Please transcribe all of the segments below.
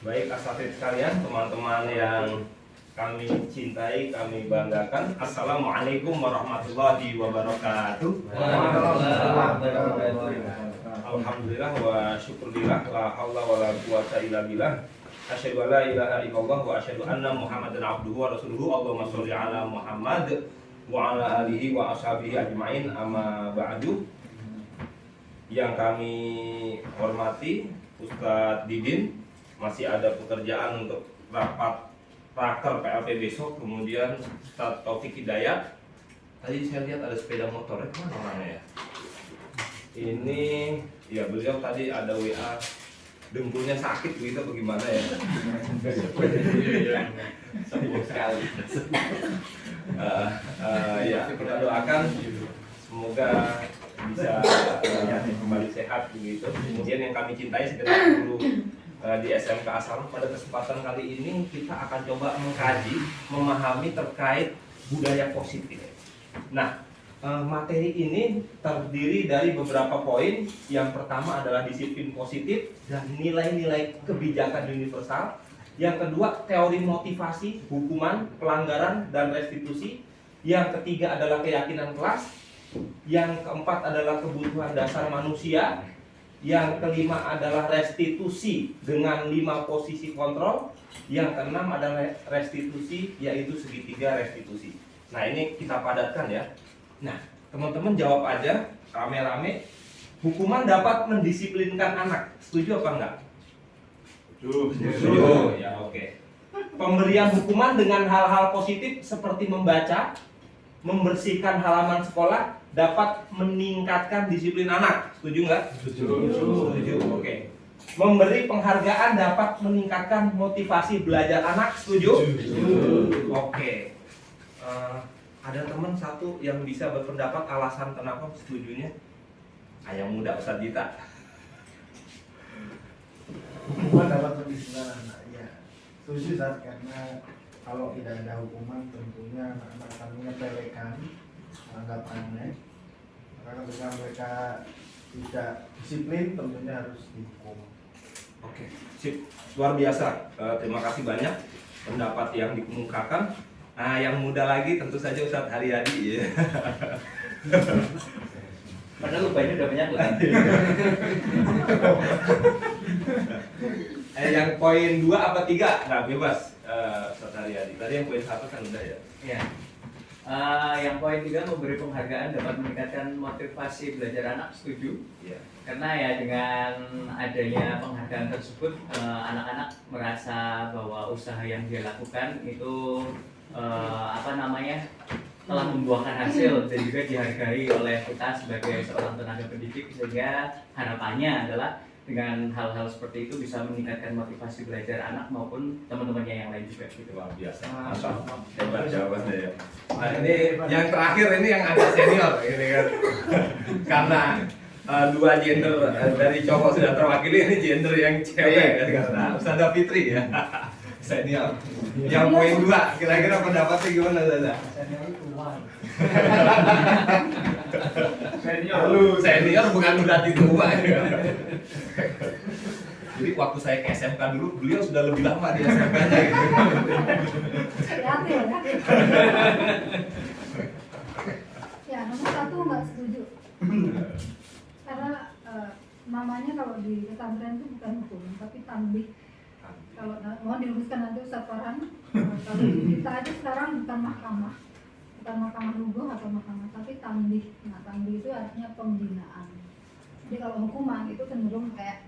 Baik asatidz sekalian, teman-teman yang kami cintai, kami banggakan. Assalamualaikum warahmatullahi wabarakatuh. Alhamdulillah wa syukurillah, la haula wa la quwata illa billah. Asyhadu an la ilaha illallah wa asyhadu anna Muhammadan abduhu wa rasuluhu. Allahumma sholli ala Muhammad wa ala alihi wa ashabihi ajmain. Amma ba'du. Yang kami hormati Ustadz Didin, masih ada pekerjaan untuk rapat raker PLP besok. Kemudian Ustadz Taufik Hidayat, tadi saya lihat ada sepeda motor, mana orangnya ya? Ini ya, beliau tadi ada WA, dengkulnya sakit begitu bagaimana ya? Sembuh sekali. Ya, kita doakan semoga bisa kembali sehat begitu. Kemudian yang kami cintai segenap guru di SMK As-Salam, pada kesempatan kali ini kita akan coba mengkaji, memahami terkait budaya positif. Nah, materi ini terdiri dari beberapa poin. Yang pertama adalah disiplin positif dan nilai-nilai kebijakan universal. Yang kedua, teori motivasi, hukuman, pelanggaran, dan restitusi. Yang ketiga adalah keyakinan kelas. Yang keempat adalah kebutuhan dasar manusia. Yang kelima adalah restitusi dengan 5 posisi kontrol. Yang keenam adalah restitusi, yaitu segitiga restitusi. Nah, ini kita padatkan ya. Nah, teman-teman jawab aja rame-rame. Hukuman dapat mendisiplinkan anak. Setuju apa enggak? Setuju. Ya, oke. Pemberian hukuman dengan hal-hal positif seperti membaca, membersihkan halaman sekolah dapat meningkatkan disiplin anak. Setuju nggak? Setuju. Oke. Memberi penghargaan dapat meningkatkan motivasi belajar anak. Setuju? Oke. Ada teman satu yang bisa berpendapat alasan kenapa setujunya? Yang muda, Ustadz Dita. Hukuman dapat mendisiplinkan anak. Ya, setuju Ustadz, karena kalau tidak ada hukuman tentunya anak-anak akan menyepelekan, anggap aneh. Maka ketika mereka tidak disiplin tentunya harus dihukum. Oke, sip, luar biasa. Terima kasih banyak pendapat yang dikemukakan. Nah, yang muda lagi tentu saja Ustadz Haryadi ya. Padahal lubangnya udah banyak lah. Yang poin 2 apa 3? Nah, bebas Ustadz Haryadi. Tadi yang poin 1 kan udah ya. Ya. Yang poin 3, memberi penghargaan dapat meningkatkan motivasi belajar anak. Setuju? Iya. Karena ya dengan adanya penghargaan tersebut, anak-anak merasa bahwa usaha yang dia lakukan itu telah membuahkan hasil dan juga dihargai oleh kita sebagai seorang tenaga pendidik, sehingga harapannya adalah dengan hal-hal seperti itu bisa meningkatkan motivasi belajar anak maupun teman-temannya yang lain juga gitu. Luar biasa. Mantap. Hebat jawabannya ya. Nah, ini yang terakhir, ini yang agak senior ini kan. Karena 2 gender dari cowok sudah terwakili, ini gender yang cewek kan, karena Ustazah Fitri ya. Senior. Yang poin 2, kira-kira pendapatnya gimana, Ustazah? Senior bukan berarti tua ya. Jadi waktu saya ke SMK dulu, beliau sudah lebih lama di SMK-nya gitu. Ya, nomor 1 nggak setuju. Karena namanya kalau di pesantren itu bukan hukum, tapi tanbih. Kalau mau diluruskan nanti Ustaz Farhan, kalau kita aja sekarang bukan mahkamah lugu atau mahkamah, tapi tanbih. Nah, tanbih itu artinya pembinaan. Jadi kalau hukuman itu cenderung kayak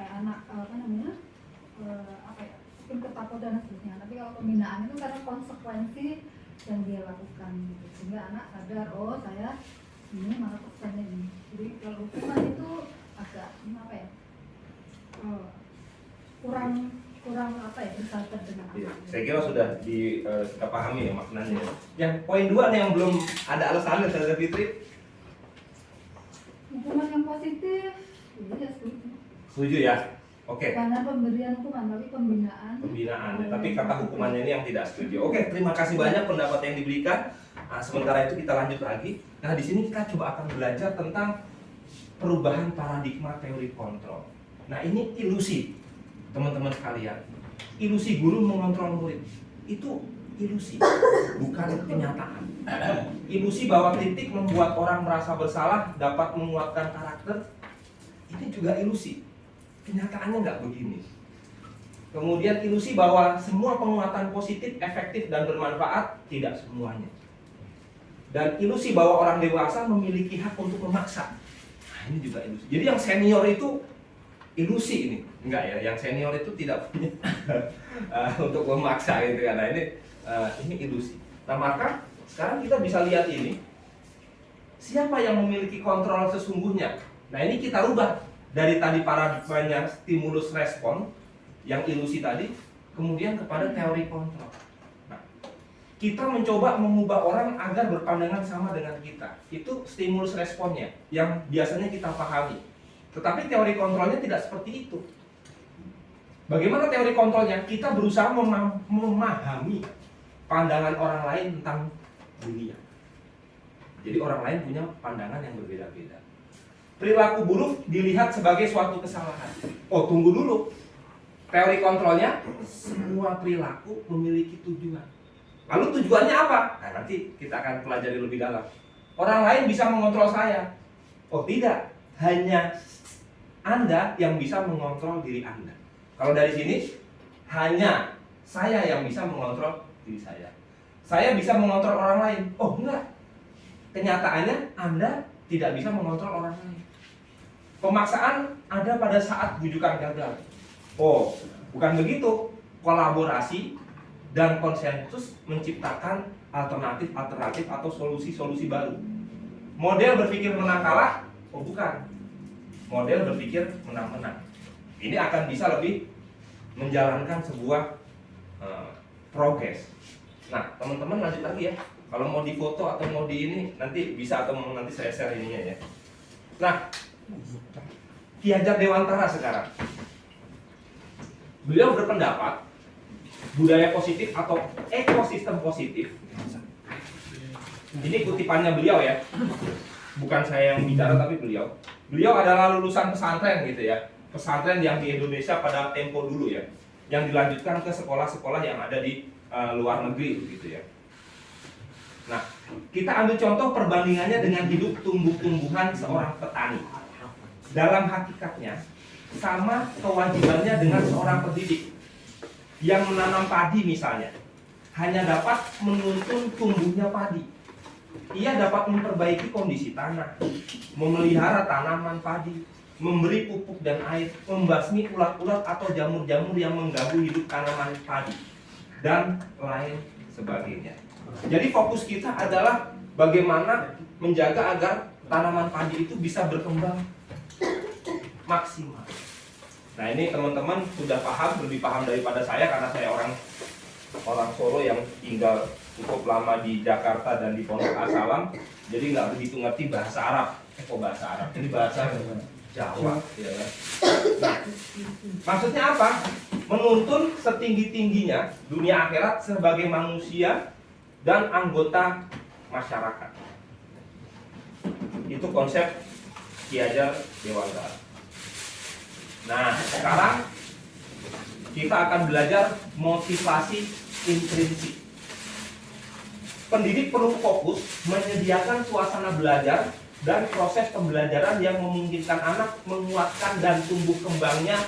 anak mungkin ketakutan dan seterusnya. Tapi kalau pembinaan itu karena konsekuensi yang dia lakukan, gitu. Sehingga anak sadar, oh saya ini malah pesannya ini. Jadi kalau hukuman itu agak kurang bersahabat dengan Iya, anak. saya kira sudah kita pahami ya maknanya. Yang poin 2 nih yang belum ada alasannya, Ustazah Fitri. Hukuman yang positif, ya setuju. Setuju ya? Oke. Karena pemberian hukuman, tapi pembinaan. Tapi kata hukumannya ini yang tidak setuju. Oke, terima kasih banyak pendapat yang diberikan. Nah, sementara itu kita lanjut lagi. Nah, di sini kita coba akan belajar tentang perubahan paradigma teori kontrol. Nah, ini ilusi. teman-teman sekalian, ilusi guru mengontrol murid itu ilusi, bukan kenyataan. Ilusi bahwa kritik membuat orang merasa bersalah, dapat menguatkan karakter, ini juga ilusi. Kenyataannya nggak begini. Kemudian ilusi bahwa semua penguatan positif, efektif, dan bermanfaat, tidak semuanya. Dan ilusi bahwa orang dewasa memiliki hak untuk memaksa. Nah, ini juga ilusi. Jadi yang senior itu ilusi ini. Enggak ya, yang senior itu tidak punya untuk memaksa gitu kan. Nah, ini ilusi. Nah, maka sekarang kita bisa lihat ini. Siapa yang memiliki kontrol sesungguhnya? Nah, ini kita rubah dari tadi paradigmanya stimulus respon yang ilusi tadi, kemudian kepada teori kontrol. Nah, kita mencoba mengubah orang agar berpandangan sama dengan kita. Itu stimulus responnya yang biasanya kita pahami. Tetapi teori kontrolnya tidak seperti itu. Bagaimana teori kontrolnya? Kita berusaha memahami pandangan orang lain tentang dunia. Jadi orang lain punya pandangan yang berbeda-beda. Perilaku buruk dilihat sebagai suatu kesalahan. Oh, tunggu dulu. Teori kontrolnya, semua perilaku memiliki tujuan. Lalu tujuannya apa? Nah, nanti kita akan pelajari lebih dalam. Orang lain bisa mengontrol saya. Oh, tidak. Hanya Anda yang bisa mengontrol diri Anda. Kalau dari sini, hanya saya yang bisa mengontrol diri saya. Saya bisa mengontrol orang lain. Oh, enggak. Kenyataannya Anda tidak bisa mengontrol orang lain. Pemaksaan ada pada saat bujukan gagal. Oh, bukan begitu. Kolaborasi dan konsensus menciptakan alternatif-alternatif atau solusi-solusi baru. Model berpikir menang kalah? Oh, bukan. Model berpikir menang-menang. Ini akan bisa lebih menjalankan sebuah progres. Nah, teman-teman lanjut lagi ya. Kalau mau difoto atau mau di ini nanti bisa, atau nanti saya share ininya ya. Nah, Ki Hajar Dewantara sekarang. Beliau berpendapat budaya positif atau ekosistem positif. Ini kutipannya beliau ya. Bukan saya yang bicara tapi beliau. Beliau adalah lulusan pesantren gitu ya. Pesantren yang di Indonesia pada tempo dulu ya. Yang dilanjutkan ke sekolah-sekolah yang ada di luar negeri gitu ya. Nah, kita ambil contoh perbandingannya dengan hidup tumbuh-tumbuhan seorang petani. Dalam hakikatnya, sama kewajibannya dengan seorang pendidik yang menanam padi misalnya. Hanya dapat menuntun tumbuhnya padi. Ia dapat memperbaiki kondisi tanah, memelihara tanaman padi, memberi pupuk dan air, membasmi ulat-ulat atau jamur-jamur yang mengganggu hidup tanaman padi, dan lain sebagainya. Jadi fokus kita adalah bagaimana menjaga agar tanaman padi itu bisa berkembang maksimal. Nah, ini teman-teman sudah paham, lebih paham daripada saya karena saya orang Solo yang tinggal cukup lama di Jakarta dan di Pondok Asalam, jadi nggak begitu ngerti bahasa Arab. Kok bahasa Arab? Ini bahasa Jawa, ya kan? Nah, maksudnya apa? Menuntun setinggi-tingginya dunia akhirat sebagai manusia dan anggota masyarakat. Itu konsep Ki Hajar Dewantara. Nah, sekarang kita akan belajar motivasi intrinsik. Pendidik perlu fokus menyediakan suasana belajar dan proses pembelajaran yang memungkinkan anak menguatkan dan tumbuh kembangnya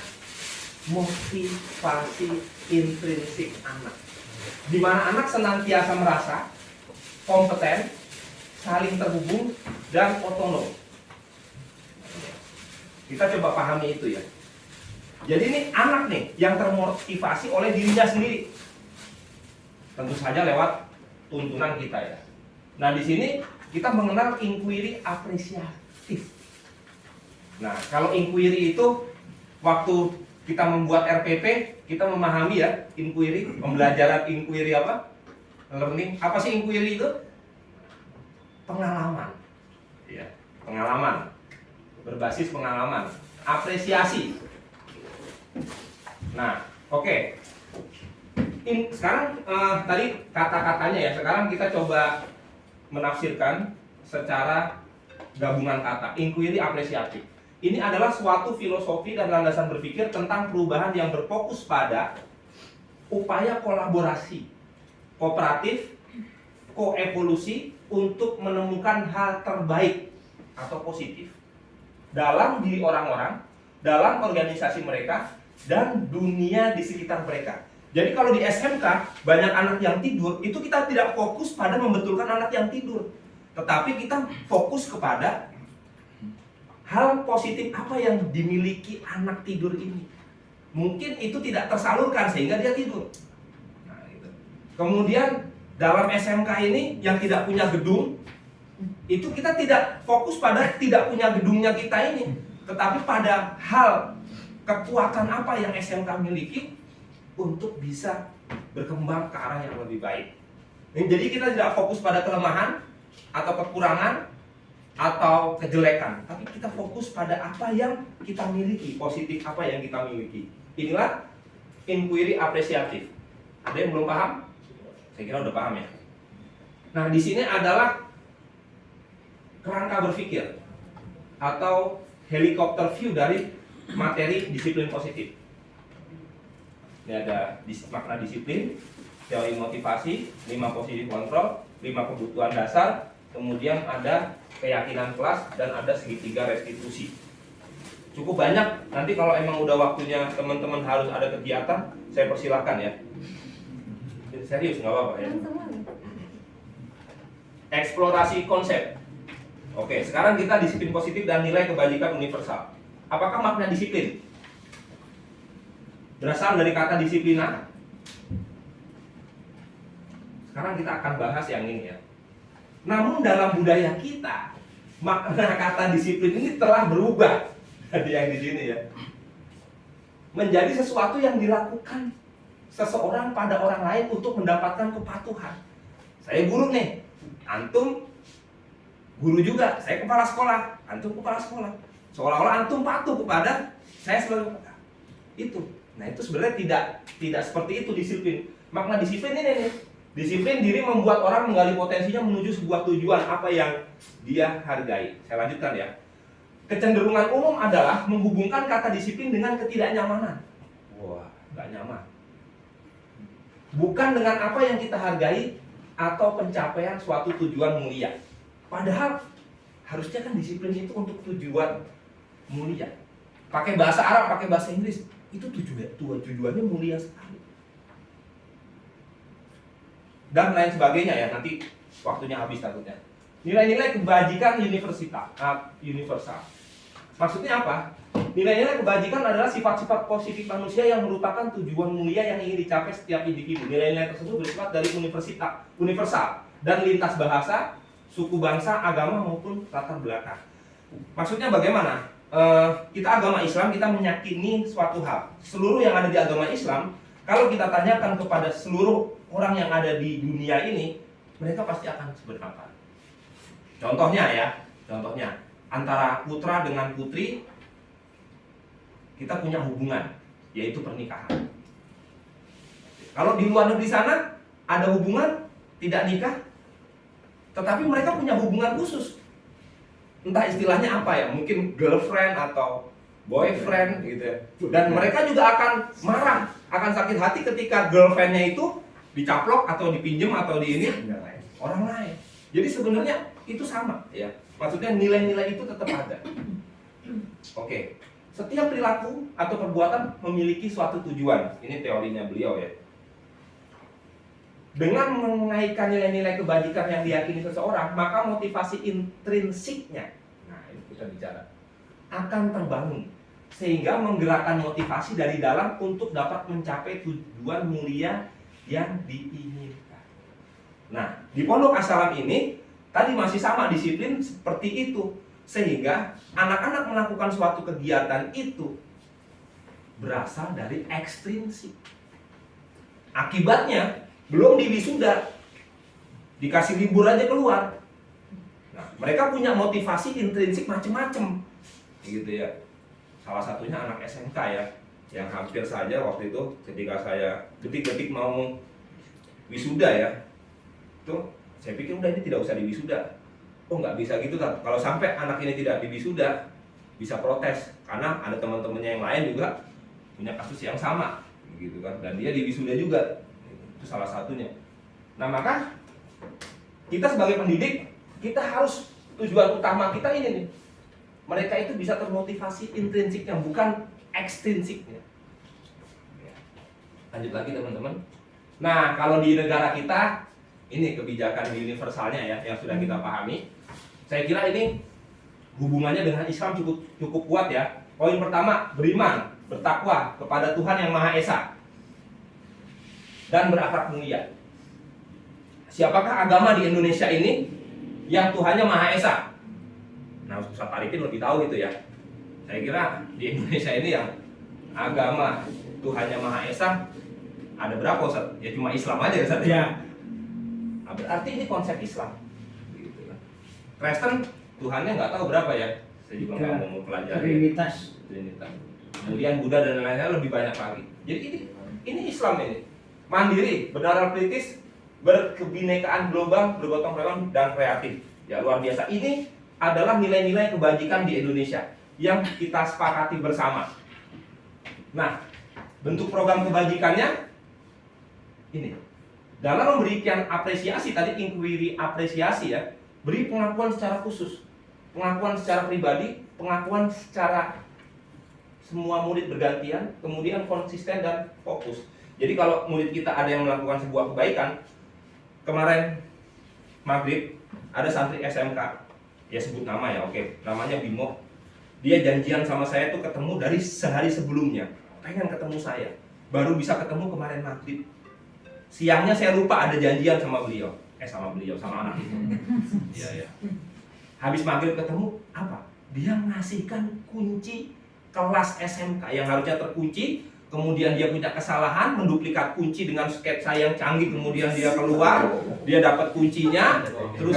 motivasi intrinsik anak. Di mana anak senantiasa merasa kompeten, saling terhubung, dan otonom. Kita coba pahami itu ya. Jadi ini anak nih yang termotivasi oleh dirinya sendiri. Tentu saja lewat tuntunan kita ya. Nah, di sini kita mengenal inquiry apresiatif. Nah, kalau inquiry itu waktu kita membuat RPP, kita memahami ya inquiry, pembelajaran inquiry apa? Learning. Apa sih inquiry itu? Pengalaman. Ya, pengalaman. Berbasis pengalaman. Apresiasi. Nah, oke. Sekarang tadi kata-katanya ya. Sekarang kita coba menafsirkan secara gabungan kata. Inquiry apresiatif. Ini adalah suatu filosofi dan landasan berpikir tentang perubahan yang berfokus pada upaya kolaborasi, kooperatif, koevolusi untuk menemukan hal terbaik atau positif dalam diri orang-orang, dalam organisasi mereka, dan dunia di sekitar mereka. Jadi kalau di SMK banyak anak yang tidur, itu kita tidak fokus pada membetulkan anak yang tidur, tetapi kita fokus kepada hal positif apa yang dimiliki anak tidur ini. Mungkin itu tidak tersalurkan sehingga dia tidur. Nah, gitu. Kemudian dalam SMK ini yang tidak punya gedung, itu kita tidak fokus pada tidak punya gedungnya kita ini, tetapi pada hal kekuatan apa yang SMK miliki untuk bisa berkembang ke arah yang lebih baik. Jadi kita tidak fokus pada kelemahan atau kekurangan atau kejelekan, tapi kita fokus pada apa yang kita miliki, positif apa yang kita miliki. Inilah inquiry apresiatif. Ada yang belum paham? Saya kira udah paham ya. Nah, di sini adalah kerangka berpikir atau helikopter view dari materi disiplin positif. Ini ada makna disiplin, teori motivasi, 5 positif kontrol, 5 kebutuhan dasar, kemudian ada keyakinan kelas, dan ada segitiga restitusi. Cukup banyak, nanti kalau emang udah waktunya teman-teman harus ada kegiatan, saya persilahkan ya. Serius, nggak apa-apa ya. Eksplorasi konsep. Oke, sekarang kita disiplin positif dan nilai kebajikan universal. Apakah makna disiplin? Berasal dari kata disiplina. Sekarang kita akan bahas yang ini ya. Namun dalam budaya kita, makna kata disiplin ini telah berubah. Jadi yang di sini ya, menjadi sesuatu yang dilakukan seseorang pada orang lain untuk mendapatkan kepatuhan. Saya guru nih, antum guru juga, saya kepala sekolah, antum kepala sekolah. Seolah-olah antum patuh kepada saya sebagai itu. Nah, itu sebenarnya tidak seperti itu disiplin. Makna disiplin ini nih. Disiplin diri membuat orang menggali potensinya menuju sebuah tujuan apa yang dia hargai. Saya lanjutkan ya. Kecenderungan umum adalah menghubungkan kata disiplin dengan ketidaknyamanan. Wah, gak nyaman. Bukan dengan apa yang kita hargai atau pencapaian suatu tujuan mulia. Padahal harusnya kan disiplin itu untuk tujuan mulia. Pakai bahasa Arab, pakai bahasa Inggris, itu tujuannya mulia sekali. Dan lain sebagainya ya, nanti waktunya habis takutnya. Nilai-nilai kebajikan universal. Maksudnya apa? Nilai-nilai kebajikan adalah sifat-sifat positif manusia yang merupakan tujuan mulia yang ingin dicapai setiap individu. Nilai-nilai tersebut bersifat dari universal dan lintas bahasa, suku bangsa, agama maupun latar belakang. Maksudnya bagaimana? Kita agama Islam, kita meyakini suatu hal. Seluruh yang ada di agama Islam, kalau kita tanyakan kepada seluruh orang yang ada di dunia ini, mereka pasti akan sependapat. Contohnya antara putra dengan putri, kita punya hubungan, yaitu pernikahan. Kalau di luar negeri sana ada hubungan tidak nikah, tetapi mereka punya hubungan khusus. Entah istilahnya apa ya, mungkin girlfriend atau boyfriend gitu ya. Dan mereka juga akan marah, akan sakit hati ketika girlfriendnya itu dicaplok atau dipinjem atau di ini orang lain. Jadi sebenarnya itu sama ya. Maksudnya nilai-nilai itu tetap ada. Oke. Setiap perilaku atau perbuatan memiliki suatu tujuan. Ini teorinya beliau ya. Dengan mengaitkan nilai-nilai kebajikan yang diyakini seseorang, maka motivasi intrinsiknya, nah ini kita bicara, akan terbangun sehingga menggerakkan motivasi dari dalam untuk dapat mencapai tujuan mulia yang diinginkan. Nah, di Pondok As-Salam ini tadi masih sama disiplin seperti itu, sehingga anak-anak melakukan suatu kegiatan itu berasal dari ekstrinsik. Akibatnya belum di wisuda, dikasih libur aja keluar. Nah, mereka punya motivasi intrinsik macam-macam, gitu ya. Salah satunya anak SMK ya, yang hampir saja waktu itu ketika saya detik-detik mau wisuda ya, tuh saya pikir udah ini tidak usah di wisuda. Oh nggak bisa gitu kan? Kalau sampai anak ini tidak di wisuda, bisa protes karena ada teman-temannya yang lain juga punya kasus yang sama gitu kan, dan dia di wisuda juga, itu salah satunya. Nah maka kita sebagai pendidik, kita harus, tujuan utama kita ini nih, mereka itu bisa termotivasi intrinsiknya, bukan ekstrinsiknya. Lanjut lagi teman-teman. Nah kalau di negara kita, ini kebijakan universalnya ya, yang sudah kita pahami. Saya kira ini hubungannya dengan Islam cukup kuat ya. Poin pertama, beriman, bertakwa kepada Tuhan yang Maha Esa dan berakhlak mulia. Siapakah agama di Indonesia ini yang Tuhannya Maha Esa? Nah, Ustaz Arifin lebih tahu itu ya. Saya kira di Indonesia ini yang agama Tuhannya Maha Esa ada berapa Ustaz? Ya cuma Islam aja Ustaz ya. Nah, berarti ini konsep Islam. Gitu kan. Kristen Tuhannya nggak tahu berapa ya. Saya juga nggak mau pelajari. Trinitas. Kemudian Buddha dan lain-lainnya lebih banyak lagi. Jadi ini Islam ini. Mandiri, bernalar kritis, berkebinekaan global, bergotong royong dan kreatif. Ya luar biasa. Ini adalah nilai-nilai kebajikan di Indonesia yang kita sepakati bersama. Nah, bentuk program kebajikannya ini. Dalam memberikan apresiasi tadi, inquiry apresiasi ya, beri pengakuan secara khusus, pengakuan secara pribadi, pengakuan secara semua murid bergantian, kemudian konsisten dan fokus. Jadi kalau murid kita ada yang melakukan sebuah kebaikan, kemarin maghrib ada santri SMK, ya sebut nama ya, oke, namanya Bimo. Dia janjian sama saya tuh ketemu dari sehari sebelumnya, pengen ketemu saya, baru bisa ketemu kemarin maghrib. Siangnya saya lupa ada janjian sama beliau, sama anak itu. Iya. Habis maghrib ketemu, apa? Dia ngasihkan kunci kelas SMK yang harusnya terkunci, kemudian dia punya kesalahan menduplikat kunci dengan sketsa yang canggih, kemudian dia keluar, dia dapat kuncinya, terus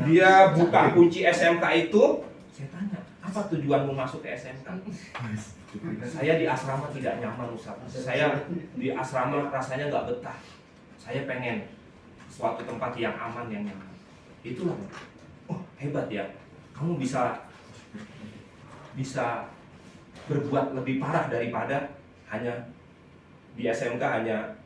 dia buka kunci SMK itu. Saya tanya, apa tujuanmu masuk ke SMK? Saya di asrama tidak nyaman Ustaz. Saya di asrama rasanya nggak betah. Saya pengen suatu tempat yang aman, yang nyaman. Itulah. Oh hebat ya. Kamu bisa berbuat lebih parah daripada hanya di SMK hanya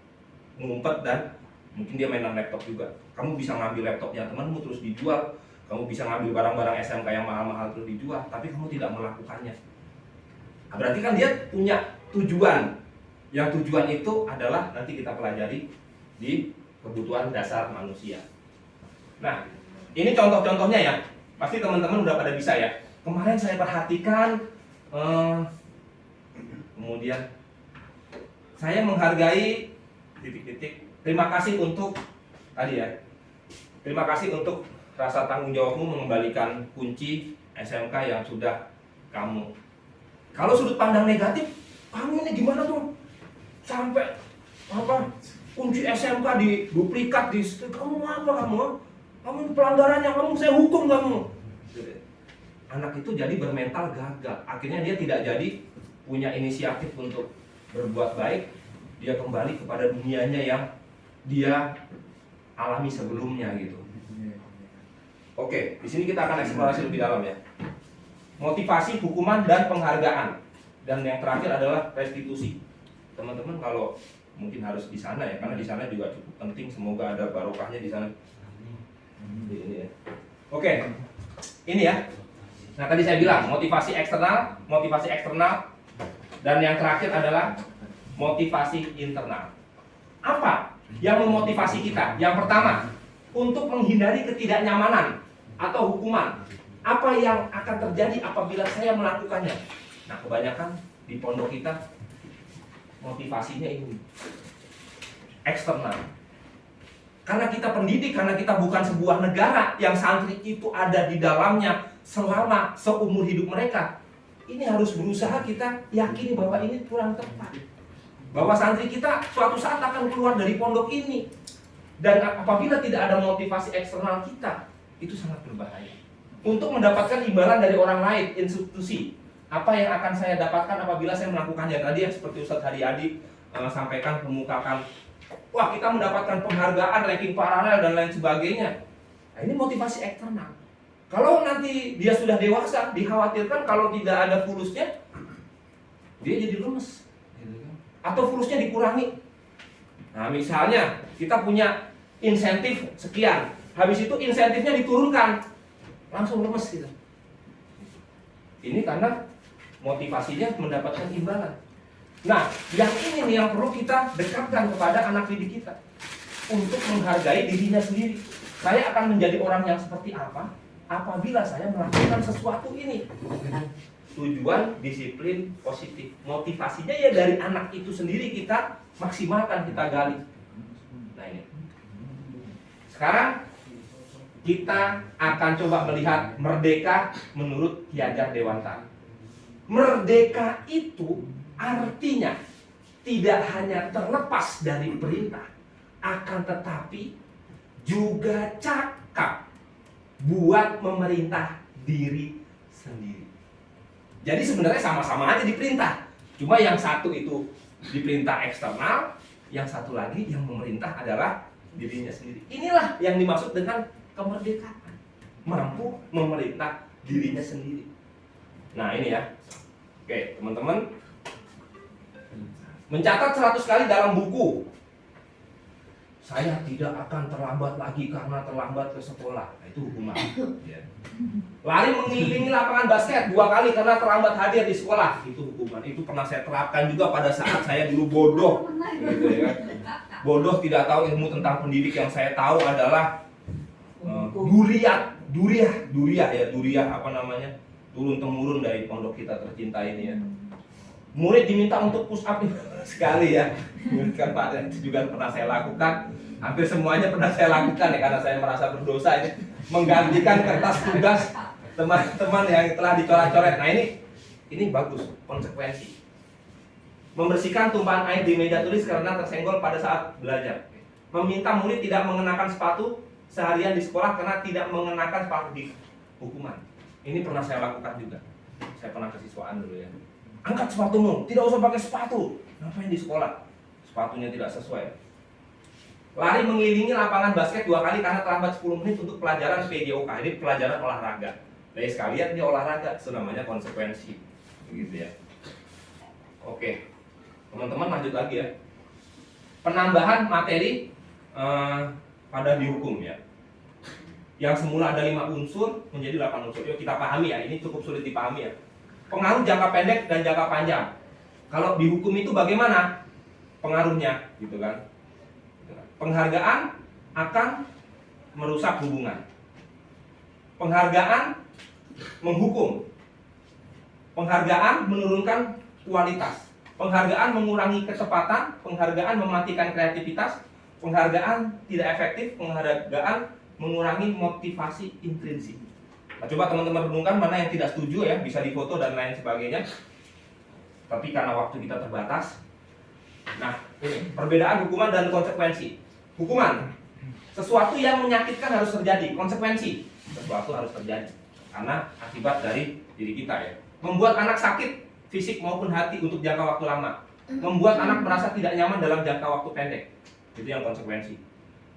ngumpet dan mungkin dia mainan laptop juga. Kamu bisa ngambil laptopnya temanmu terus dijual. Kamu bisa ngambil barang-barang SMK yang mahal-mahal terus dijual, tapi kamu tidak melakukannya. Nah, berarti kan dia punya tujuan. Yang tujuan itu adalah nanti kita pelajari di kebutuhan dasar manusia. Nah, ini contoh-contohnya ya. Pasti teman-teman udah pada bisa ya. Kemarin saya perhatikan, kemudian saya menghargai titik-titik. Terima kasih untuk tadi ya. Terima kasih untuk rasa tanggung jawabmu mengembalikan kunci SMK yang sudah kamu. Kalau sudut pandang negatif, kamu ini gimana tuh? Sampai apa? Kunci SMK diduplikat di kamu apa kamu? Kamu pelanggarannya, kamu saya hukum kamu. Anak itu jadi bermental gagal. Akhirnya dia tidak jadi punya inisiatif untuk berbuat baik. Dia kembali kepada dunianya yang dia alami sebelumnya gitu. Oke, di sini kita akan eksplorasi lebih dalam ya. Motivasi, hukuman, dan penghargaan. Dan yang terakhir adalah restitusi. Teman-teman kalau mungkin harus di sana ya, karena di sana juga cukup penting. Semoga ada barokahnya di sana. Ini ya. Oke, ini ya. Nah tadi saya bilang motivasi eksternal, dan yang terakhir adalah motivasi internal. Apa yang memotivasi kita? Yang pertama, untuk menghindari ketidaknyamanan atau hukuman. Apa yang akan terjadi apabila saya melakukannya? Nah kebanyakan di pondok kita motivasinya ini eksternal. Karena kita pendidik, karena kita bukan sebuah negara yang santri itu ada di dalamnya selama seumur hidup mereka. Ini harus berusaha kita yakini bahwa ini kurang tepat. Bahwa santri kita suatu saat akan keluar dari pondok ini. Dan apabila tidak ada motivasi eksternal kita, itu sangat berbahaya. Untuk mendapatkan imbalan dari orang lain, institusi. Apa yang akan saya dapatkan apabila saya melakukannya? Tadi yang seperti Ustadz Haryadi sampaikan, kemukakan. Wah, kita mendapatkan penghargaan, ranking paralel dan lain sebagainya. Nah, ini motivasi eksternal. Kalau nanti dia sudah dewasa, dikhawatirkan kalau tidak ada fulusnya, dia jadi lemes, gitu kan? Atau fulusnya dikurangi. Nah, misalnya kita punya insentif sekian, habis itu insentifnya diturunkan, langsung lemes gitu. Ini karena motivasinya mendapatkan imbalan. Nah, yang ini nih yang perlu kita dekatkan kepada anak didik kita untuk menghargai dirinya sendiri. Saya akan menjadi orang yang seperti apa apabila saya melakukan sesuatu ini. Tujuan disiplin positif. Motivasinya ya dari anak itu sendiri kita maksimalkan, kita gali. Nah ini. Sekarang kita akan coba melihat merdeka menurut Ki Hajar Dewantara. Merdeka itu artinya tidak hanya terlepas dari perintah, akan tetapi juga cakap buat memerintah diri sendiri. Jadi sebenarnya sama-sama aja diperintah, cuma yang satu itu diperintah eksternal, yang satu lagi yang memerintah adalah dirinya sendiri. Inilah yang dimaksud dengan kemerdekaan, mampu memerintah dirinya sendiri. Nah ini ya, oke teman-teman, mencatat 100 kali dalam buku, saya tidak akan terlambat lagi karena terlambat ke sekolah. Nah, itu hukuman. Ya. Lari mengelilingi lapangan basket 2 kali karena terlambat hadir di sekolah. Itu hukuman. Itu pernah saya terapkan juga pada saat saya dulu bodoh. Gitu, ya. Bodoh tidak tahu ilmu tentang pendidik. Yang saya tahu adalah duriah apa namanya, turun temurun dari pondok kita tercinta ini ya. Murid diminta untuk push up sekali ya. Kan Pak, itu juga pernah saya lakukan. Hampir semuanya pernah saya lakukan ya, karena saya merasa berdosa ini, menggantikan kertas tugas teman-teman yang telah dicoret-coret. Nah ini bagus, konsekuensi. Membersihkan tumpahan air di meja tulis karena tersenggol pada saat belajar. Meminta murid tidak mengenakan sepatu seharian di sekolah karena tidak mengenakan sepatu di hukuman. Ini pernah saya lakukan juga. Saya pernah kesiswaan dulu ya. Angkat sepatumu, tidak usah pakai sepatu. Ngapain di sekolah? Sepatunya tidak sesuai. Lari mengelilingi lapangan basket 2 kali karena terlambat 10 menit untuk pelajaran PJOK. Ini pelajaran olahraga. Jadi sekalian ini olahraga, itu namanya konsekuensi. Begitu ya. Oke. Teman-teman lanjut lagi ya. Penambahan materi pada dihukum ya. Yang semula ada 5 unsur menjadi 8 unsur. Yuk kita pahami ya, ini cukup sulit dipahami ya. Pengaruh jangka pendek dan jangka panjang. Kalau dihukum itu bagaimana pengaruhnya, gitu kan? Penghargaan akan merusak hubungan. Penghargaan menghukum. Penghargaan menurunkan kualitas. Penghargaan mengurangi kecepatan. Penghargaan mematikan kreativitas. Penghargaan tidak efektif. Penghargaan mengurangi motivasi intrinsik. Nah, coba teman-teman renungkan mana yang tidak setuju ya, bisa difoto dan lain sebagainya. Tapi karena waktu kita terbatas. Nah, ini perbedaan hukuman dan konsekuensi. Hukuman, sesuatu yang menyakitkan harus terjadi. Konsekuensi, sesuatu harus terjadi karena akibat dari diri kita ya. Membuat anak sakit fisik maupun hati untuk jangka waktu lama. Membuat anak merasa tidak nyaman dalam jangka waktu pendek. Itu yang konsekuensi.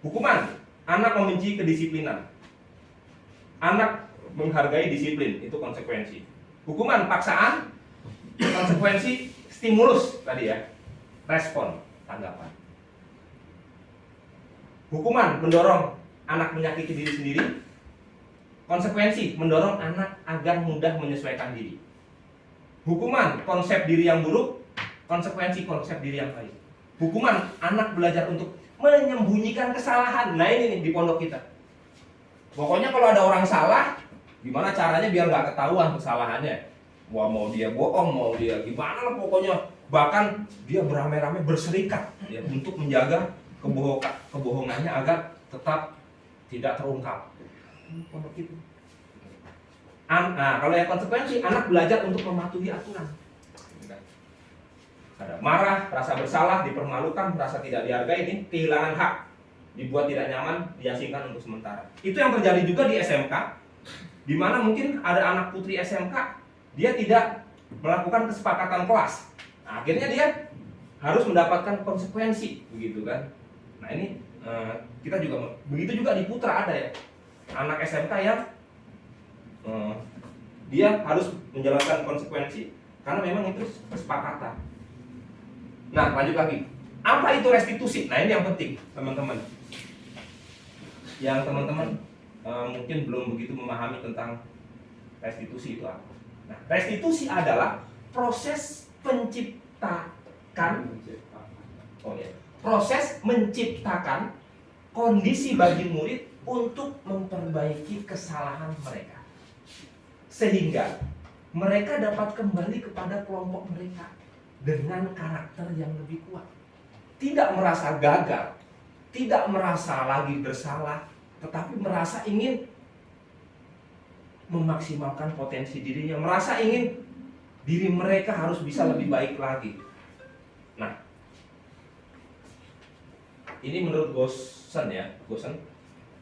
Hukuman, anak membenci kedisiplinan. Anak menghargai disiplin, itu konsekuensi. Hukuman paksaan, konsekuensi stimulus tadi ya, respon, tanggapan. Hukuman mendorong anak menyakiti diri sendiri, konsekuensi mendorong anak agar mudah menyesuaikan diri. Hukuman konsep diri yang buruk, konsekuensi konsep diri yang baik. Hukuman anak belajar untuk menyembunyikan kesalahan. Nah ini nih di pondok kita. Pokoknya kalau ada orang salah, gimana caranya biar nggak ketahuan kesalahannya. Wah, mau dia bohong, mau dia gimana lah pokoknya. Bahkan dia beramai-ramai berserikat ya, untuk menjaga kebohongannya agar tetap tidak terungkap. Pondok itu. Nah, kalau yang konsekuensi, anak belajar untuk mematuhi aturan. Ada marah, rasa bersalah, dipermalukan, merasa tidak dihargai, ini kehilangan hak, dibuat tidak nyaman, diasingkan untuk sementara. Itu yang terjadi juga di SMK, di mana mungkin ada anak putri SMK, dia tidak melakukan kesepakatan kelas. Nah, akhirnya dia harus mendapatkan konsekuensi, begitu kan? Nah ini kita juga begitu juga di Putra ada ya, anak SMK yang dia harus menjalankan konsekuensi karena memang itu kesepakatan. Nah, lanjut lagi. Apa itu restitusi? Nah, ini yang penting, teman-teman. Yang teman-teman mungkin belum begitu memahami tentang restitusi itu apa. Nah, restitusi adalah proses proses menciptakan kondisi bagi murid untuk memperbaiki kesalahan mereka, sehingga mereka dapat kembali kepada kelompok mereka dengan karakter yang lebih kuat. Tidak merasa gagal, tidak merasa lagi bersalah, tetapi merasa ingin memaksimalkan potensi dirinya, merasa ingin diri mereka harus bisa lebih baik lagi. Nah, ini menurut Gosen ya,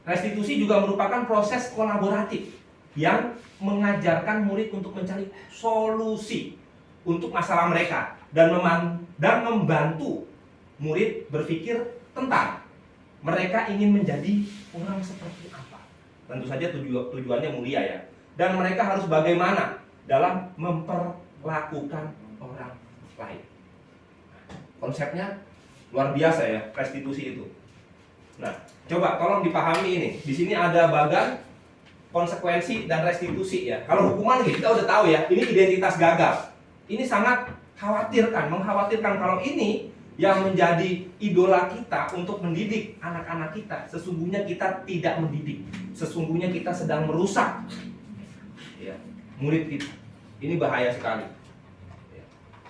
restitusi juga merupakan proses kolaboratif yang mengajarkan murid untuk mencari solusi untuk masalah mereka dan membantu murid berpikir tentang mereka ingin menjadi orang seperti apa. Tentu saja tujuannya mulia ya. Dan mereka harus bagaimana dalam memperlakukan orang lain. Konsepnya luar biasa ya, restitusi itu. Nah, coba tolong dipahami ini. Di sini ada bagan konsekuensi dan restitusi ya. Kalau hukuman kita udah tahu ya, ini identitas gagal. Ini sangat mengkhawatirkan kalau ini yang menjadi idola kita untuk mendidik anak-anak kita. Sesungguhnya kita tidak mendidik. Sesungguhnya kita sedang merusak ya, murid kita. Ini bahaya sekali.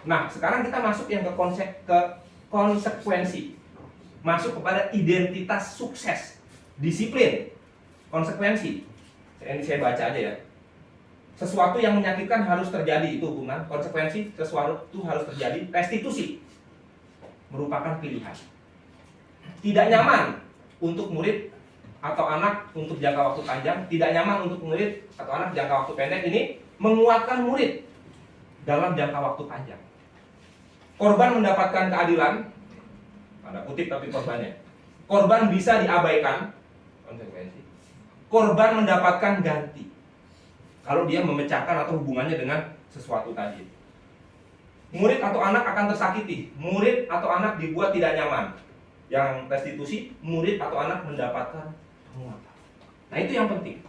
Nah, sekarang kita masuk yang ke konsekuensi. Masuk kepada identitas sukses, disiplin, konsekuensi. Ini saya baca aja ya. Sesuatu yang menyakitkan harus terjadi, itu hukuman. Konsekuensi, sesuatu harus terjadi. Restitusi merupakan pilihan. Tidak nyaman untuk murid atau anak untuk jangka waktu panjang, tidak nyaman untuk murid atau anak jangka waktu pendek. Ini menguatkan murid dalam jangka waktu panjang. Korban mendapatkan keadilan, tanda kutip tapi korbannya. Korban bisa diabaikan, konsekuensi. Korban mendapatkan ganti kalau dia memecahkan atau hubungannya dengan sesuatu tadi. Murid atau anak akan tersakiti, murid atau anak dibuat tidak nyaman. Yang restitusi, murid atau anak mendapatkan penguatan. Nah, itu yang penting.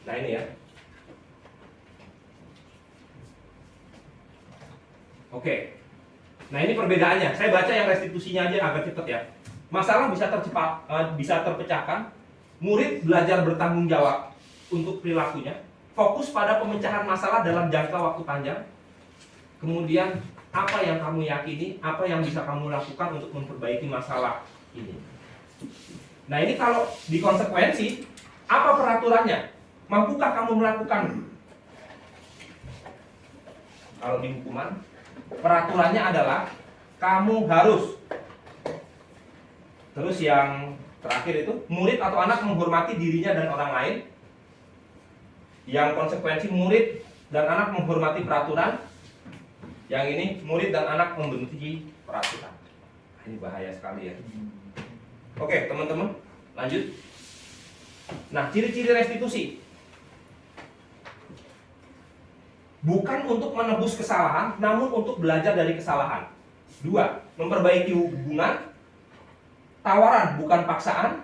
Nah, ini ya. Oke. Nah, ini perbedaannya. Saya baca yang restitusinya aja agak cepat ya. Masalah bisa terpecahkan. Murid belajar bertanggung jawab untuk perilakunya. Fokus pada pemecahan masalah dalam jangka waktu panjang. Kemudian apa yang kamu yakini, apa yang bisa kamu lakukan untuk memperbaiki masalah ini. Nah, ini kalau di konsekuensi, apa peraturannya? Mampukah kamu melakukan? Kalau di hukuman, peraturannya adalah kamu harus. Terus yang terakhir itu, murid atau anak menghormati dirinya dan orang lain. Yang konsekuensi, murid dan anak menghormati peraturan. Yang ini, murid dan anak membenci peraturan. Ini bahaya sekali ya. Oke, teman-teman, lanjut. Nah, ciri-ciri restitusi. Bukan untuk menebus kesalahan, namun untuk belajar dari kesalahan. 2. Memperbaiki hubungan. Tawaran bukan paksaan.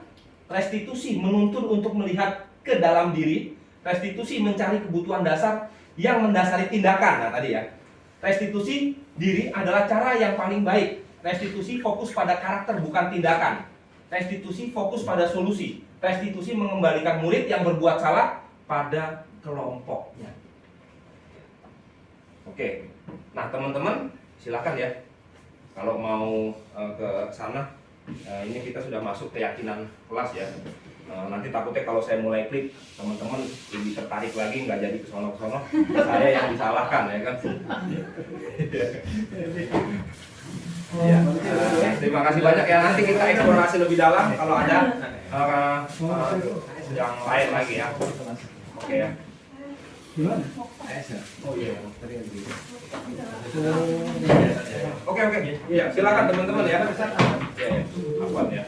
Restitusi menuntun untuk melihat ke dalam diri. Restitusi mencari kebutuhan dasar yang mendasari tindakan. Nah, tadi ya. Restitusi diri adalah cara yang paling baik. Restitusi fokus pada karakter bukan tindakan. Restitusi fokus pada solusi. Restitusi mengembalikan murid yang berbuat salah pada kelompoknya. Oke. Nah, teman-teman, silakan ya. Kalau mau ke sana, ini kita sudah masuk keyakinan kelas ya. Nanti takutnya kalau saya mulai klik, teman-teman lebih tertarik lagi, nggak jadi kesono-kesono, saya yang disalahkan ya kan. Ya, terima kasih banyak ya. Nanti kita eksplorasi lebih dalam kalau ada yang lain lagi ya. Oke ya. Oke. Iya, silakan teman-teman ya. Afwan ya.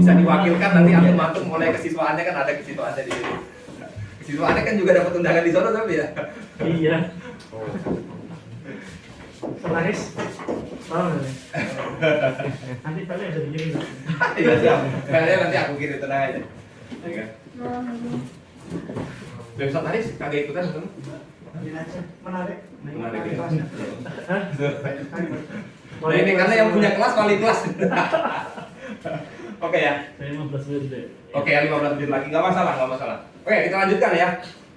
Bisa diwakilkan nanti antum mulai kesiswaannya kan ada kesiswaannya di sini. Kesiswaannya kan juga dapat undangan di sana tapi ya. Iya. Selaris. Tahu nggak nih? Nanti paling ada dikirim. Iya siap. Filenya nanti aku kirim, tenang aja. Oke. Besok tadi kagak ikutan kan? Menarik. Menarik ya. Kelasnya. Nah ini karena yang punya kelas wali kelas. Oke ya. Saya 15 menit deh. Oke, 15 menit lagi, nggak masalah, nggak masalah. Oke, kita lanjutkan ya.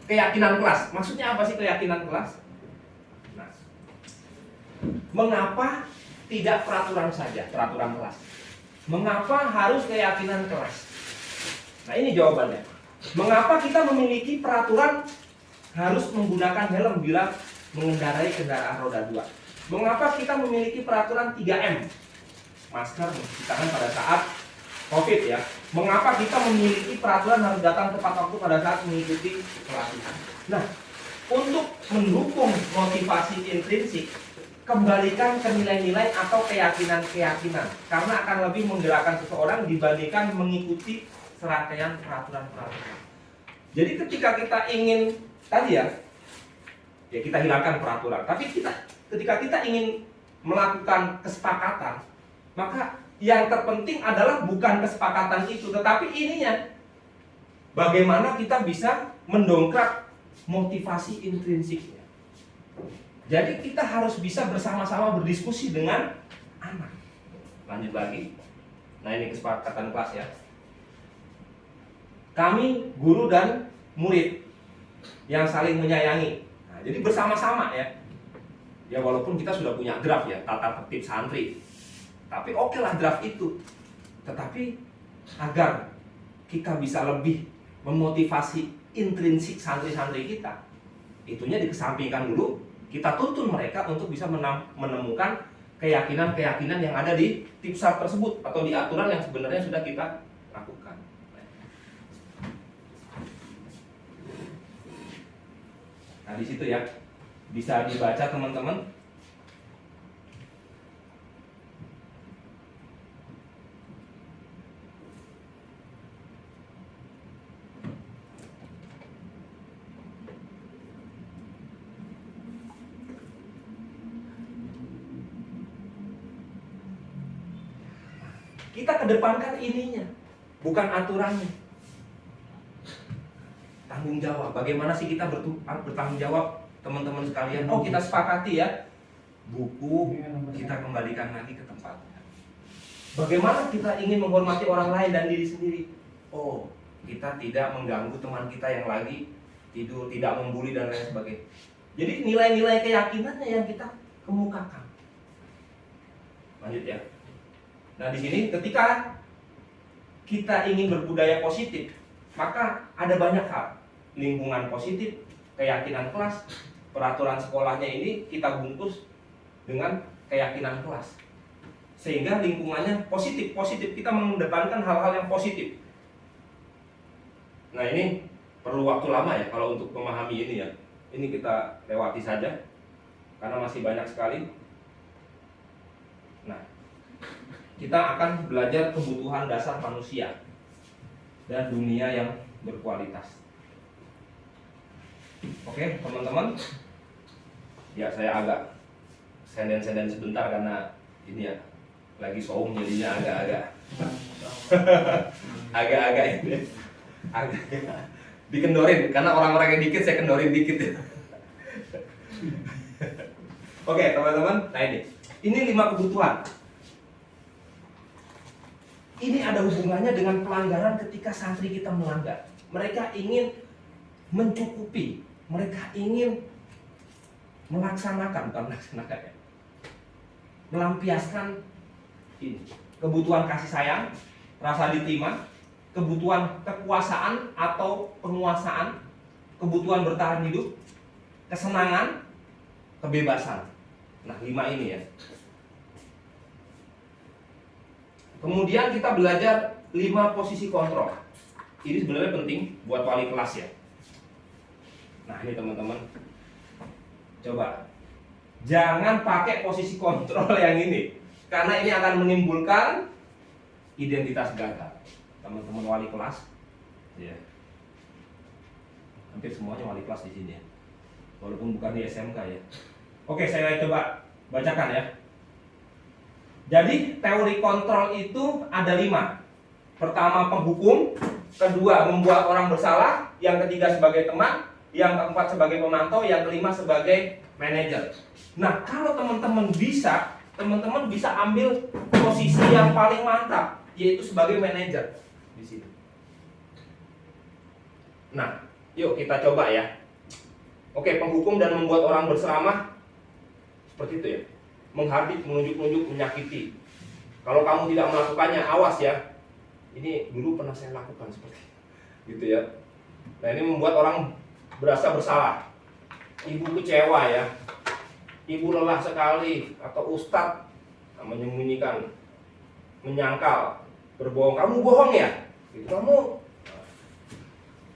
Keyakinan kelas. Maksudnya apa sih keyakinan kelas? Nah, mengapa tidak peraturan saja, peraturan kelas? Mengapa harus keyakinan kelas? Nah, ini jawabannya. Mengapa kita memiliki peraturan harus menggunakan helm bila mengendarai kendaraan roda 2? Mengapa kita memiliki peraturan 3M? Masker, mencuci tangan pada saat COVID ya. Mengapa kita memiliki peraturan harus datang tepat waktu pada saat mengikuti pelatihan? Nah, untuk mendukung motivasi intrinsik, kembalikan ke nilai-nilai atau keyakinan-keyakinan, karena akan lebih menggerakkan seseorang dibandingkan mengikuti serangkaian peraturan-peraturan. Jadi ketika kita ingin tadi ya kita hilangkan peraturan. Tapi ketika kita ingin melakukan kesepakatan, maka yang terpenting adalah bukan kesepakatan itu, tetapi ininya bagaimana kita bisa mendongkrak motivasi intrinsiknya. Jadi kita harus bisa bersama-sama berdiskusi dengan anak. Lanjut lagi. Nah ini kesepakatan kelas ya. Kami guru dan murid yang saling menyayangi. Nah, jadi bersama-sama ya. Ya walaupun kita sudah punya draft ya, tata tertib santri. Tapi oke lah draft itu. Tetapi agar kita bisa lebih memotivasi intrinsik santri-santri kita, itunya dikesampingkan dulu. Kita tuntun mereka untuk bisa menemukan keyakinan-keyakinan yang ada di tipsar tersebut atau di aturan yang sebenarnya sudah kita lakukan. Nah di situ ya bisa dibaca teman-teman. Kita kedepankan ininya, bukan aturannya. Tanggung jawab. Bagaimana sih kita bertanggung jawab, teman-teman sekalian? Oh, kita sepakati ya. Buku kita kembalikan lagi ke tempatnya. Bagaimana kita ingin menghormati orang lain dan diri sendiri? Oh, kita tidak mengganggu teman kita yang lagi tidur, tidak membuli dan lain sebagainya. Jadi nilai-nilai keyakinannya yang kita kemukakan. Lanjut ya. Nah di sini ketika kita ingin berbudaya positif, maka ada banyak hal. Lingkungan positif, keyakinan kelas, peraturan sekolahnya ini kita bungkus dengan keyakinan kelas. Sehingga lingkungannya positif, kita mengedepankan hal-hal yang positif. Nah ini perlu waktu lama ya kalau untuk memahami ini ya. Ini kita lewati saja karena masih banyak sekali. Nah, kita akan belajar kebutuhan dasar manusia dan dunia yang berkualitas. Oke, teman-teman. Ya, saya agak senden-senden sebentar karena ini ya lagi saum jadinya agak ini. Agak dikendorin karena orang-orang yang dikit saya kendorin dikit ya. Oke, teman-teman. Nah ini 5 kebutuhan. Ini ada hubungannya dengan pelanggaran ketika santri kita melanggar. Mereka ingin mencukupi, mereka ingin melaksanakan, bukan melaksanakan ya, melampiaskan ini kebutuhan kasih sayang, rasa diterima, kebutuhan kekuasaan atau penguasaan, kebutuhan bertahan hidup, kesenangan, kebebasan. Nah 5 ini ya. Kemudian kita belajar 5 posisi kontrol. Ini sebenarnya penting buat wali kelas ya. Nah ini teman-teman, coba jangan pakai posisi kontrol yang ini, karena ini akan menimbulkan identitas gagal. Teman-teman wali kelas, ya, hampir semuanya wali kelas di sini, ya. Walaupun bukan di SMK ya. Oke, saya coba bacakan ya. Jadi teori kontrol itu ada 5. Pertama penghukum, kedua membuat orang bersalah, yang ketiga sebagai teman, yang keempat sebagai pemantau, yang kelima sebagai manajer. Nah, kalau teman-teman bisa ambil posisi yang paling mantap, yaitu sebagai manajer di sini. Nah, yuk kita coba ya. Oke, penghukum dan membuat orang berseramah seperti itu ya. Menghardik, menunjuk-nunjuk, menyakiti. Kalau kamu tidak melakukannya, awas ya. Ini dulu pernah saya lakukan seperti itu. Gitu ya. Nah, ini membuat orang berasa bersalah. Ibu kecewa ya. Ibu lelah sekali, atau ustadz menyembunyikan, menyangkal, berbohong. Kamu bohong ya? Gitu, kamu.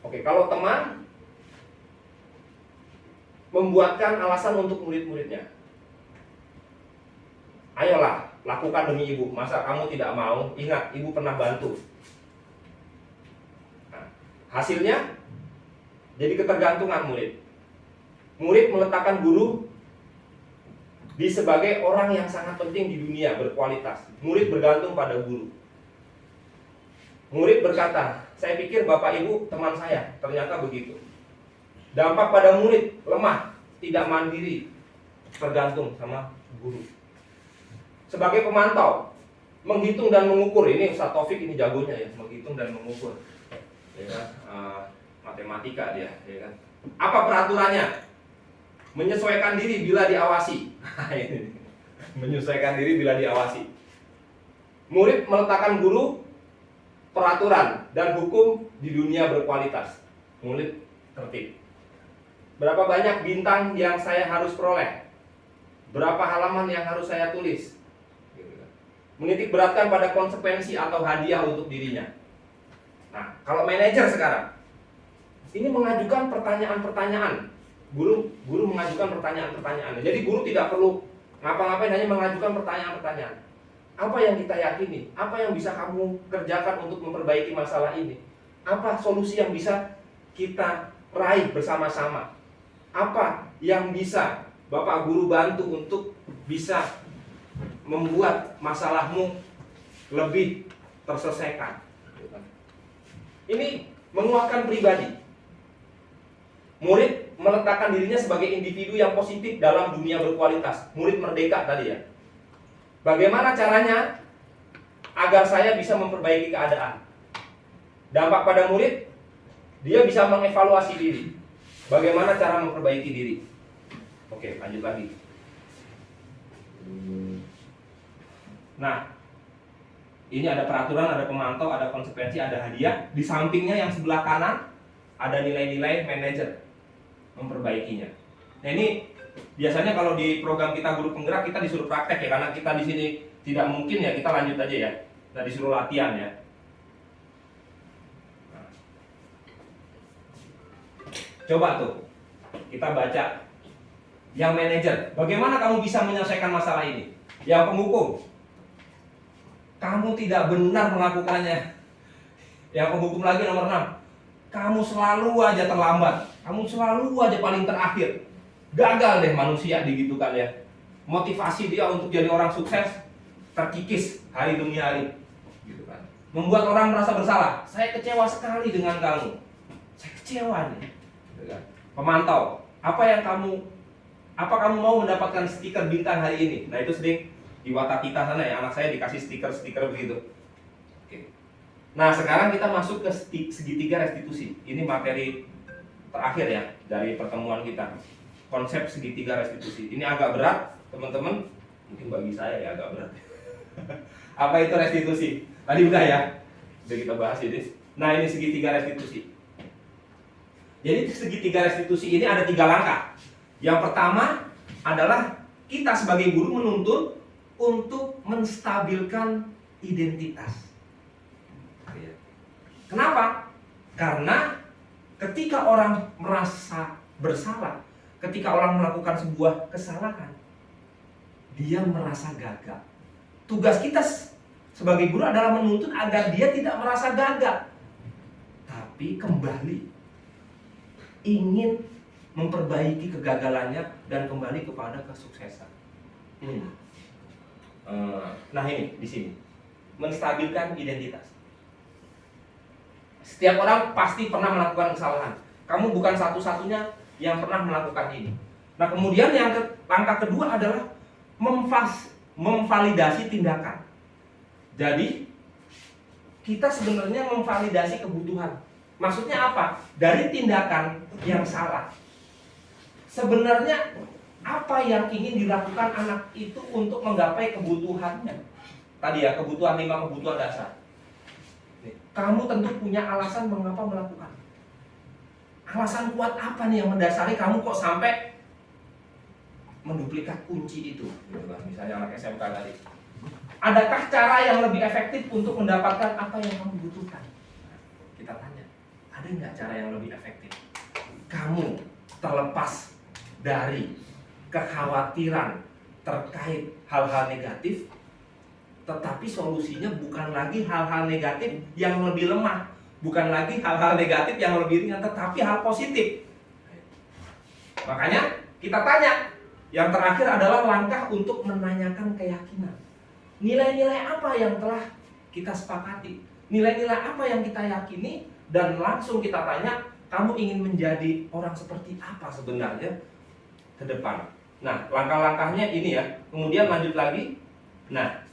Oke, kalau teman membuatkan alasan untuk murid-muridnya. Ayolah, lakukan demi ibu. Masa kamu tidak mau? Ingat, ibu pernah bantu. Nah, hasilnya jadi ketergantungan murid. Murid meletakkan guru di sebagai orang yang sangat penting di dunia, berkualitas. Murid bergantung pada guru. Murid berkata, saya pikir bapak ibu teman saya. Ternyata begitu. Dampak pada murid, lemah, tidak mandiri, tergantung sama guru. Sebagai pemantau, menghitung dan mengukur. Ini Ustaz Taufik ini jagonya ya, menghitung dan mengukur. Ya kan? Matematika dia, ya kan? Apa peraturannya? Menyesuaikan diri bila diawasi. Menyesuaikan diri bila diawasi. Murid meletakkan guru, peraturan dan hukum di dunia berkualitas. Murid tertib. Berapa banyak bintang yang saya harus peroleh? Berapa halaman yang harus saya tulis? Menitik beratkan pada konsekuensi atau hadiah untuk dirinya. Nah, kalau manajer sekarang, ini mengajukan pertanyaan-pertanyaan. Guru mengajukan pertanyaan-pertanyaan. Jadi guru tidak perlu ngapa-ngapain, hanya mengajukan pertanyaan-pertanyaan. Apa yang kita yakini? Apa yang bisa kamu kerjakan untuk memperbaiki masalah ini? Apa solusi yang bisa kita raih bersama-sama? Apa yang bisa Bapak Guru bantu untuk bisa membuat masalahmu lebih terselesaikan? Ini menguatkan pribadi. Murid meletakkan dirinya sebagai individu yang positif dalam dunia berkualitas. Murid merdeka tadi ya. Bagaimana caranya agar saya bisa memperbaiki keadaan? Dampak pada murid, dia bisa mengevaluasi diri. Bagaimana cara memperbaiki diri? Oke, lanjut lagi. Nah, ini ada peraturan, ada pemantau, ada konsekuensi, ada hadiah. Di sampingnya yang sebelah kanan ada nilai-nilai manajer memperbaikinya. Nah, ini biasanya kalau di program kita guru penggerak kita disuruh praktek ya, karena kita di sini tidak mungkin ya, kita lanjut aja ya. Kita disuruh latihan ya. Nah, coba tuh kita baca yang manajer. Bagaimana kamu bisa menyelesaikan masalah ini? Yang penghukum, kamu tidak benar melakukannya. Yang penghukum lagi nomor 6, kamu selalu aja terlambat. Kamu selalu aja paling terakhir. Gagal deh manusia digitukan ya. Motivasi dia untuk jadi orang sukses terkikis hari demi hari. Gitu kan. Membuat orang merasa bersalah. Saya kecewa sekali dengan kamu. Saya kecewa nih. Gitu kan. Pemantau, apa kamu mau mendapatkan stiker bintang hari ini? Nah, itu sering di watak kita sana ya, anak saya dikasih stiker begitu. Oke. Nah, sekarang kita masuk ke segitiga restitusi. Ini materi terakhir ya dari pertemuan kita. Konsep segitiga restitusi. Ini agak berat, teman-teman. Mungkin bagi saya ya agak berat. Apa itu restitusi? Tadi udah ya. Udah kita bahas ini. Nah, ini segitiga restitusi. Jadi segitiga restitusi ini ada 3 langkah. Yang pertama adalah kita sebagai guru menuntut untuk menstabilkan identitas. Kenapa? Karena ketika orang merasa bersalah, ketika orang melakukan sebuah kesalahan, dia merasa gagal. Tugas kita sebagai guru adalah menuntut agar dia tidak merasa gagal, tapi kembali ingin memperbaiki kegagalannya dan kembali kepada kesuksesan. Nah ini di sini menstabilkan identitas. Setiap orang pasti pernah melakukan kesalahan. Kamu bukan satu-satunya yang pernah melakukan ini. Nah kemudian langkah kedua adalah memvalidasi tindakan. Jadi kita sebenarnya memvalidasi kebutuhan. Maksudnya apa? Dari tindakan yang salah, sebenarnya apa yang ingin dilakukan anak itu untuk menggapai kebutuhannya? Tadi ya, kebutuhan 5 kebutuhan dasar. Kamu tentu punya alasan mengapa melakukan. Alasan kuat apa nih yang mendasari kamu kok sampai menduplikat kunci itu? Misalnya anak SMK tadi. Adakah cara yang lebih efektif untuk mendapatkan apa yang kamu butuhkan? Kita tanya, ada nggak cara yang lebih efektif? Kamu terlepas dari kekhawatiran terkait hal-hal negatif, tetapi solusinya bukan lagi hal-hal negatif yang lebih lemah, bukan lagi hal-hal negatif yang lebih ringan, tetapi hal positif. Makanya kita tanya, yang terakhir adalah langkah untuk menanyakan keyakinan. Nilai-nilai apa yang telah kita sepakati? Nilai-nilai apa yang kita yakini? Dan langsung kita tanya, kamu ingin menjadi orang seperti apa sebenarnya ke depan? Nah, langkah-langkahnya ini ya. Kemudian lanjut lagi. Nah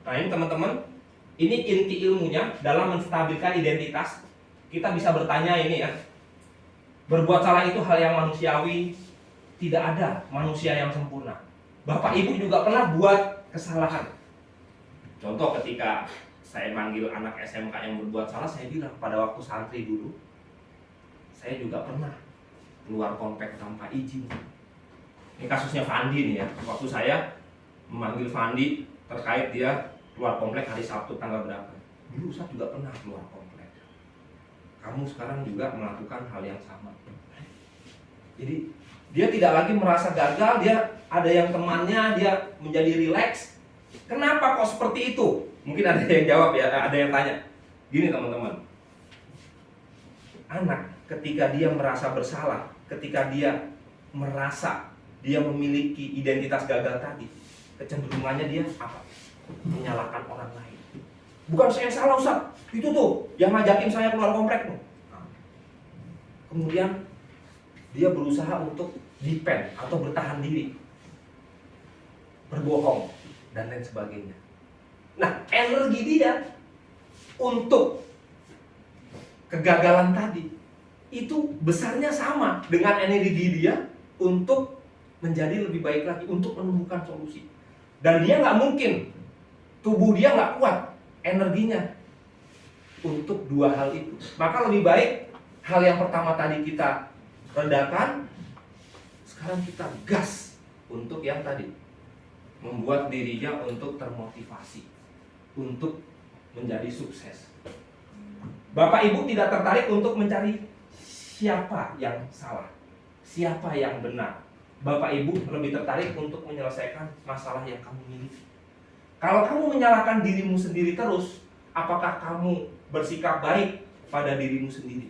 ini teman-teman, ini inti ilmunya dalam menstabilkan identitas. Kita bisa bertanya ini ya. Berbuat salah itu hal yang manusiawi. Tidak ada manusia yang sempurna. Bapak Ibu juga pernah buat kesalahan. Contoh ketika saya manggil anak SMK yang berbuat salah, saya bilang pada waktu santri dulu, saya juga pernah keluar komplek tanpa izin. Ini kasusnya Fandi nih ya. Waktu saya memanggil Fandi terkait dia keluar komplek hari Sabtu tanggal berapa. Dulu saya juga pernah keluar komplek. Kamu sekarang juga melakukan hal yang sama. Jadi dia tidak lagi merasa gagal, dia ada yang temannya, dia menjadi rileks. Kenapa kok seperti itu? Mungkin ada yang jawab ya, ada yang tanya. Gini teman-teman, anak ketika dia merasa bersalah, ketika dia merasa dia memiliki identitas gagal tadi, kecenderungannya dia apa? Menyalahkan orang lain. Bukan saya salah Ustaz, itu tuh yang ngajakin saya keluar komplek tuh. Kemudian dia berusaha untuk defend atau bertahan diri, berbohong dan lain sebagainya. Nah, energi dia untuk kegagalan tadi itu besarnya sama dengan energi dia untuk menjadi lebih baik lagi, untuk menemukan solusi. Dan dia nggak mungkin, tubuh dia nggak kuat energinya untuk dua hal itu. Maka lebih baik hal yang pertama tadi kita redakan, sekarang kita gas untuk yang tadi, membuat dirinya untuk termotivasi, untuk menjadi sukses. Bapak Ibu tidak tertarik untuk mencari siapa yang salah, siapa yang benar. Bapak Ibu lebih tertarik untuk menyelesaikan masalah yang kamu miliki. Kalau kamu menyalahkan dirimu sendiri terus, apakah kamu bersikap baik pada dirimu sendiri?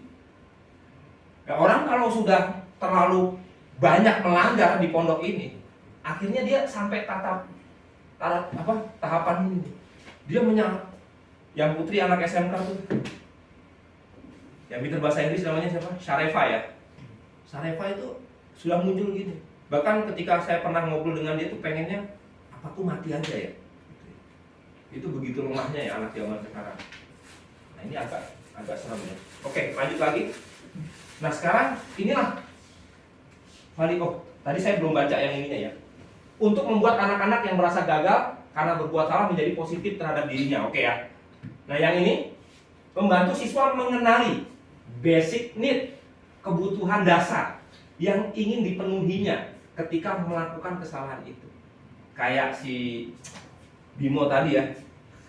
Nah, orang kalau sudah terlalu banyak melanggar di pondok ini, akhirnya dia sampai tahapan ini. Dia menyalah. Yang putri anak SMK tuh, yang pintar bahasa Inggris namanya siapa? Sharefa ya. Sharefa itu sudah muncul gini. Bahkan ketika saya pernah ngobrol dengan dia tuh pengennya, apa aku mati aja ya? Itu begitu lemahnya ya anak zaman sekarang. Nah ini agak serem ya. Oke, lanjut lagi. Nah sekarang inilah tadi saya belum baca yang ininya ya. Untuk membuat anak-anak yang merasa gagal karena berbuat salah menjadi positif terhadap dirinya. Oke ya. Nah yang ini membantu siswa mengenali basic need, kebutuhan dasar yang ingin dipenuhinya ketika melakukan kesalahan itu. Kayak si Bimo tadi ya,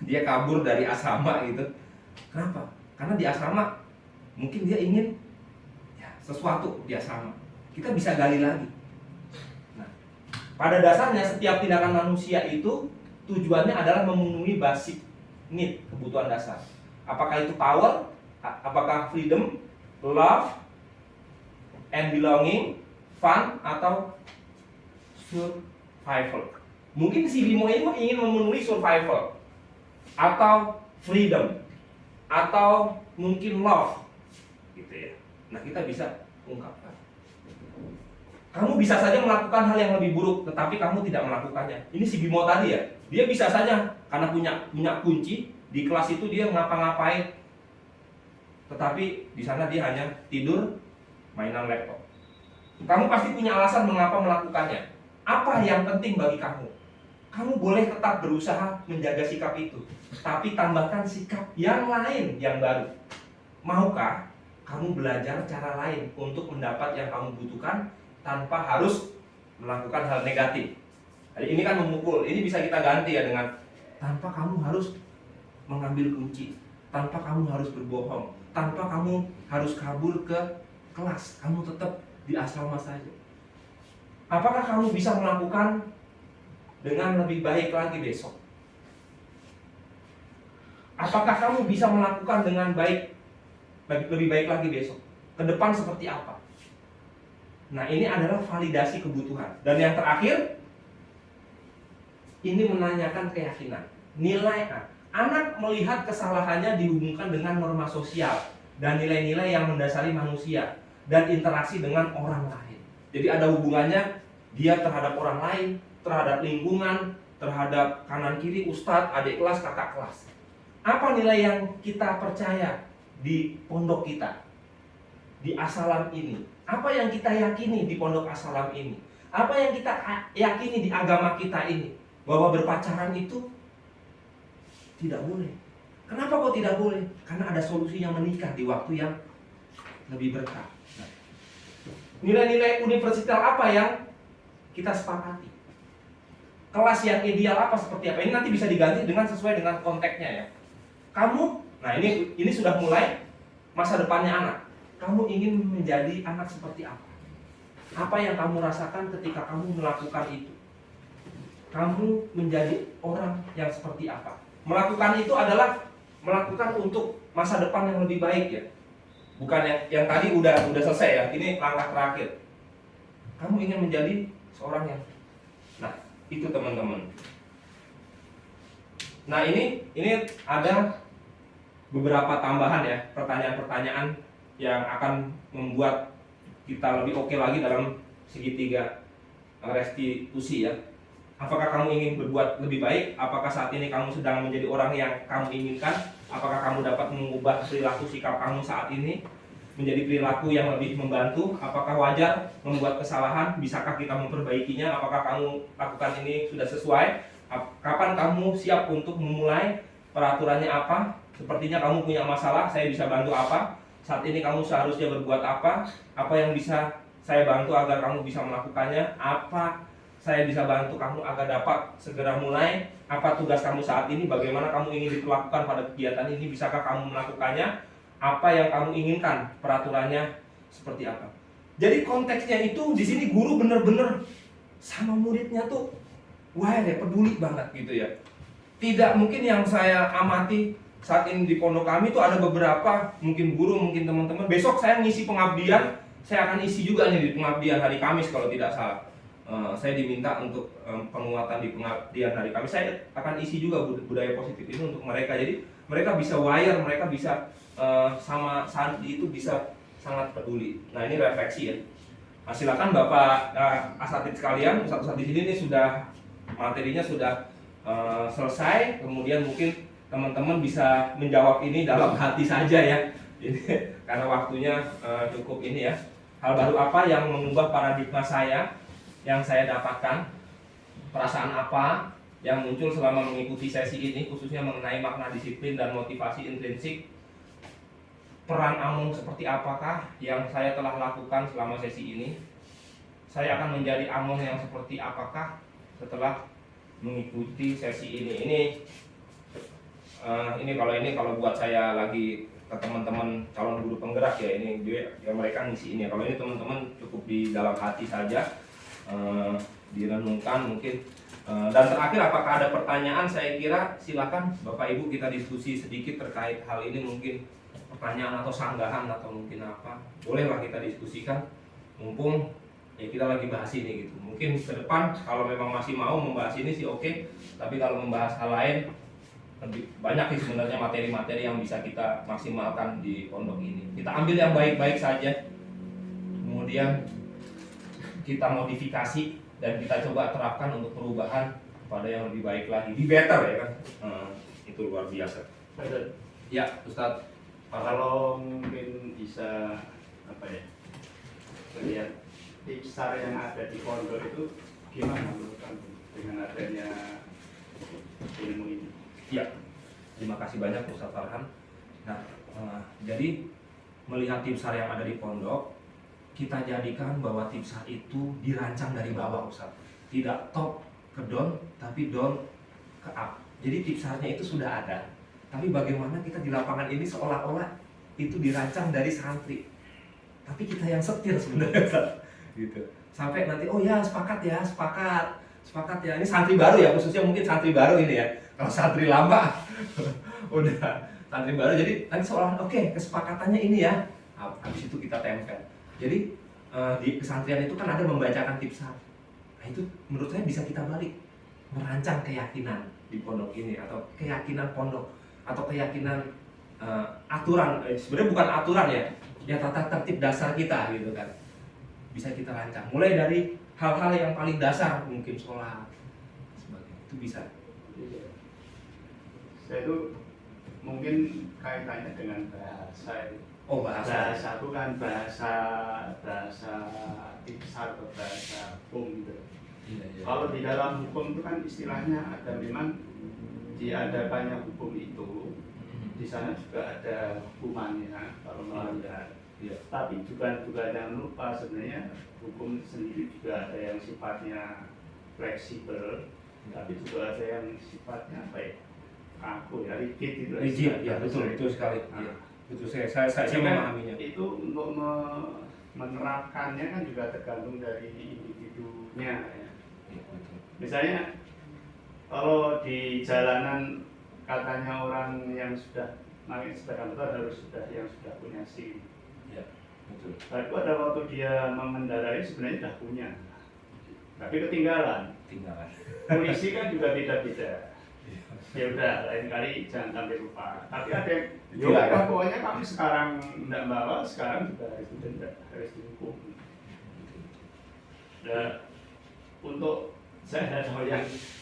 dia kabur dari asrama gitu. Kenapa? Karena di asrama mungkin dia ingin ya, sesuatu di asrama. Kita bisa gali lagi. Nah, pada dasarnya setiap tindakan manusia itu tujuannya adalah memenuhi basic need, kebutuhan dasar. Apakah itu power, apakah freedom, love, and belonging, fun, atau survival. Mungkin si Bimo ini ingin memenuhi survival, atau freedom, atau mungkin love, gitu ya. Nah, kita bisa ungkapkan. Kamu bisa saja melakukan hal yang lebih buruk, tetapi kamu tidak melakukannya. Ini si Bimo tadi ya, dia bisa saja karena punya kunci di kelas itu dia ngapa-ngapain, tetapi di sana dia hanya tidur, mainan laptop. Kamu pasti punya alasan mengapa melakukannya. Apa yang penting bagi kamu? Kamu boleh tetap berusaha menjaga sikap itu, tapi tambahkan sikap yang lain yang baru. Maukah kamu belajar cara lain untuk mendapat yang kamu butuhkan tanpa harus melakukan hal negatif? Jadi ini kan memukul, ini bisa kita ganti ya dengan tanpa kamu harus mengambil kunci, tanpa kamu harus berbohong, tanpa kamu harus kabur ke kelas, kamu tetap di asrama saja. Apakah kamu bisa melakukan dengan lebih baik lagi besok? Apakah kamu bisa melakukan dengan lebih baik lagi besok? Ke depan seperti apa? Nah, ini adalah validasi kebutuhan. Dan yang terakhir, ini menanyakan keyakinan. Nilai A. Anak melihat kesalahannya dihubungkan dengan norma sosial dan nilai-nilai yang mendasari manusia dan interaksi dengan orang lain. Jadi ada hubungannya dia terhadap orang lain, terhadap lingkungan, terhadap kanan kiri, ustadz, adik kelas, kakak kelas. Apa nilai yang kita percaya di pondok kita, di As-Salam ini? Apa yang kita yakini di pondok As-Salam ini? Apa yang kita yakini di agama kita ini? Bahwa berpacaran itu tidak boleh. Kenapa kok tidak boleh? Karena ada solusinya menikah di waktu yang lebih berkah. Nilai-nilai universal apa yang kita sepakati? Kelas yang ideal apa seperti apa? Ini nanti bisa diganti dengan sesuai dengan konteksnya ya. Kamu, nah ini sudah mulai masa depannya anak. Kamu ingin menjadi anak seperti apa? Apa yang kamu rasakan ketika kamu melakukan itu? Kamu menjadi orang yang seperti apa? Melakukan itu adalah melakukan untuk masa depan yang lebih baik ya. Bukan yang tadi udah selesai ya. Ini langkah terakhir. Kamu ingin menjadi seorang yang, nah itu teman-teman. Nah ini ada beberapa tambahan ya, pertanyaan-pertanyaan yang akan membuat kita lebih oke lagi dalam segitiga restitusi ya. Apakah kamu ingin berbuat lebih baik? Apakah saat ini kamu sedang menjadi orang yang kamu inginkan? Apakah kamu dapat mengubah perilaku sikap kamu saat ini menjadi perilaku yang lebih membantu? Apakah wajar membuat kesalahan? Bisakah kita memperbaikinya? Apakah kamu lakukan ini sudah sesuai? Kapan kamu siap untuk memulai? Peraturannya apa? Sepertinya kamu punya masalah, saya bisa bantu apa? Saat ini kamu seharusnya berbuat apa? Apa yang bisa saya bantu agar kamu bisa melakukannya? Apa saya bisa bantu kamu agar dapat segera mulai? Apa tugas kamu saat ini? Bagaimana kamu ingin diperlakukan pada kegiatan ini? Bisakah kamu melakukannya? Apa yang kamu inginkan? Peraturannya seperti apa? Jadi konteksnya itu di sini guru bener-bener sama muridnya tuh wah ya peduli banget gitu ya. Tidak mungkin yang saya amati saat ini di pondok kami itu ada beberapa mungkin guru, mungkin teman-teman. Besok saya ngisi pengabdian, saya akan isi juga nih di pengabdian hari Kamis kalau tidak salah. Saya diminta untuk penguatan di pengabdian hari Kamis. Saya akan isi juga budaya positif ini untuk mereka. Jadi mereka bisa wire, mereka bisa sama santri itu bisa sangat peduli. Nah ini refleksi ya. Nah, silakan Bapak asatid sekalian, satu-satu di sini ini sudah materinya sudah selesai. Kemudian mungkin teman-teman bisa menjawab ini dalam hati saja ya. Ini karena waktunya cukup ini ya. Hal baru apa yang mengubah paradigma saya? Yang saya dapatkan, perasaan apa yang muncul selama mengikuti sesi ini, khususnya mengenai makna disiplin dan motivasi intrinsik. Peran Among seperti apakah yang saya telah lakukan selama sesi ini? Saya akan menjadi Among yang seperti apakah setelah mengikuti sesi ini? Ini kalau buat saya lagi ke teman-teman calon guru penggerak ya, ini dia ya mereka ngisi ini. Kalau ini teman-teman cukup di dalam hati saja. Direnungkan mungkin Dan terakhir, apakah ada pertanyaan? Saya kira silakan Bapak Ibu kita diskusi sedikit terkait hal ini, mungkin pertanyaan atau sanggahan atau mungkin apa, bolehlah kita diskusikan. Mumpung ya kita lagi bahas ini gitu. Mungkin ke depan kalau memang masih mau membahas ini sih oke, tapi kalau membahas hal lain lebih banyak sih sebenarnya materi-materi yang bisa kita maksimalkan di pondok ini. Kita ambil yang baik-baik saja, kemudian kita modifikasi dan kita coba terapkan untuk perubahan pada yang lebih baik lagi, di better ya kan. Itu luar biasa. Ya Ustadz, kalau mungkin bisa apa ya, lihat tipsar yang ada di pondok itu gimana menurut kamu dengan adanya ilmu ini? ya terima kasih banyak Ustadz Farhan. Nah, jadi melihat tipsar yang ada di pondok, kita jadikan bahwa tipsar itu dirancang dari bawah Ustaz. Tidak top ke down, tapi down ke up. Jadi tipsarnya itu sudah ada. Tapi bagaimana kita di lapangan ini seolah-olah itu dirancang dari santri. Tapi kita yang setir sebenarnya Ustaz. Gitu. Sampai nanti oh ya sepakat ya. Ini santri baru ya, khususnya mungkin santri baru ini ya. Kalau santri lama udah santri baru, jadi nanti seolah oke, kesepakatannya ini ya. Habis itu kita tempel. Jadi di pesantren itu kan ada membacakan tipsar. Nah itu menurut saya bisa kita balik, merancang keyakinan di pondok ini, atau keyakinan pondok, atau keyakinan aturan. Sebenarnya bukan aturan ya tata tertib dasar kita gitu kan. Bisa kita rancang. Mulai dari hal-hal yang paling dasar, mungkin sholat, sebagainya. Itu bisa. Saya itu mungkin kaitannya dengan bahasa itu. Oh bahasa. Bahasa itu kan bahasa tipsar atau bahasa hukum gitu. Iya. Kalau di dalam hukum itu kan istilahnya ada, memang diadakannya hukum itu di sana juga ada hukumannya kalau melanggar. Iya. Tapi juga jangan lupa sebenarnya hukum sendiri juga ada yang sifatnya fleksibel, tapi juga ada yang sifatnya apa ya, kaku ya, rigid itu. Rigid, ya betul sekali. Iya. Betul, saya memahaminya. Itu untuk menerapkannya kan juga tergantung dari individunya ya. Misalnya kalau di jalanan katanya orang yang sudah naik sepeda motor harus yang sudah punya SIM. Ya, betul. Tapi pada waktu dia mengendarai sebenarnya sudah punya, tapi ketinggalan. Polisi kan juga beda-beda. Ya udah, lain kali jangan sampai lupa. Tapi ada yang pokoknya kami sekarang tidak bawa, sekarang juga harus didenda, harus dihukum. Dan untuk saya tidak tahu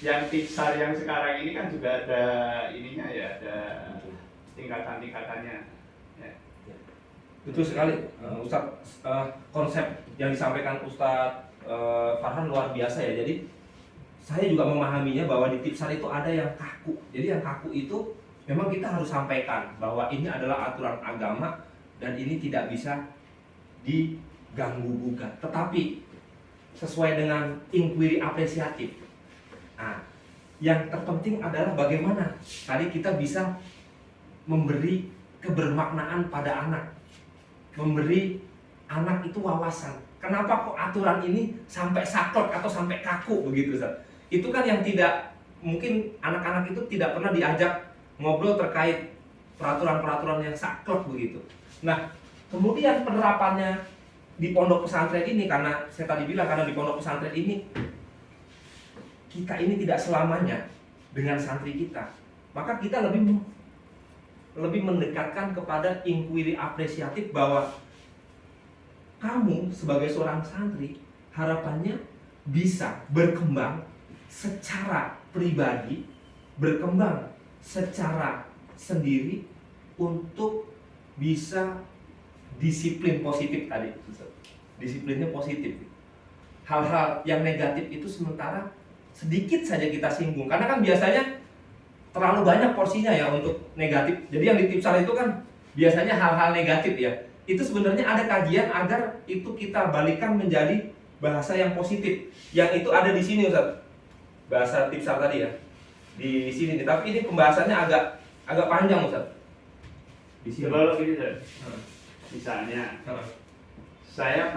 yang tipsar yang sekarang ini kan juga ada ininya ya, ada tingkatan-tingkatannya. Ya. Betul sekali, Ustadz. Konsep yang disampaikan Ustadz Farhan luar biasa ya. Jadi saya juga memahaminya bahwa di tipsar itu ada yang kaku. Jadi yang kaku itu memang kita harus sampaikan bahwa ini adalah aturan agama dan ini tidak bisa diganggu gugat. Tetapi sesuai dengan inquiry apresiatif. Nah, yang terpenting adalah bagaimana tadi kita bisa memberi kebermaknaan pada anak, memberi anak itu wawasan. Kenapa kok aturan ini sampai saklek atau sampai kaku begitu, Ustaz? Itu kan yang tidak, mungkin anak-anak itu tidak pernah diajak ngobrol terkait peraturan-peraturan yang saklek begitu. Nah, kemudian penerapannya di pondok pesantren ini, karena saya tadi bilang karena di pondok pesantren ini kita ini tidak selamanya dengan santri kita, maka kita lebih mendekatkan kepada inquiry apresiatif bahwa kamu sebagai seorang santri harapannya bisa berkembang secara pribadi, berkembang secara sendiri untuk bisa disiplin positif tadi. Disiplinnya positif. Hal-hal yang negatif itu sementara sedikit saja kita singgung, karena kan biasanya terlalu banyak porsinya ya untuk negatif. Jadi yang di tipsar itu kan biasanya hal-hal negatif ya. Itu sebenarnya ada kajian agar itu kita balikan menjadi bahasa yang positif. Yang itu ada di sini, Ustaz. Bahasa tipsar tadi ya. Di sini nih. Tapi ini pembahasannya agak panjang, Ustaz. Di sini. Kalau gini, misalnya saya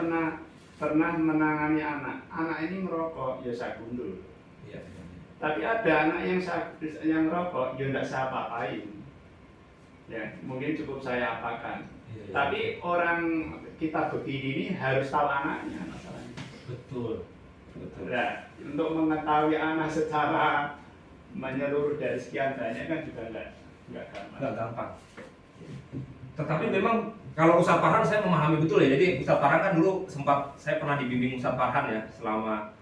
pernah menangani anak ini merokok, ya saya gundul. Iya. Tapi ada anak yang rokok, ya enggak saya apa-apain. Ya, mungkin cukup saya apakan. Iya. Tapi orang kita begini ini harus tahu anaknya masalahnya. Betul. Betul. Nah, untuk mengetahui anak secara menyeluruh dari sekian banyak kan juga enggak gampang. Nggak gampang. Tetapi memang kalau Ustadz Farhan saya memahami betul ya. Jadi Ustadz Farhan kan dulu saya pernah dibimbing Ustadz Farhan ya selama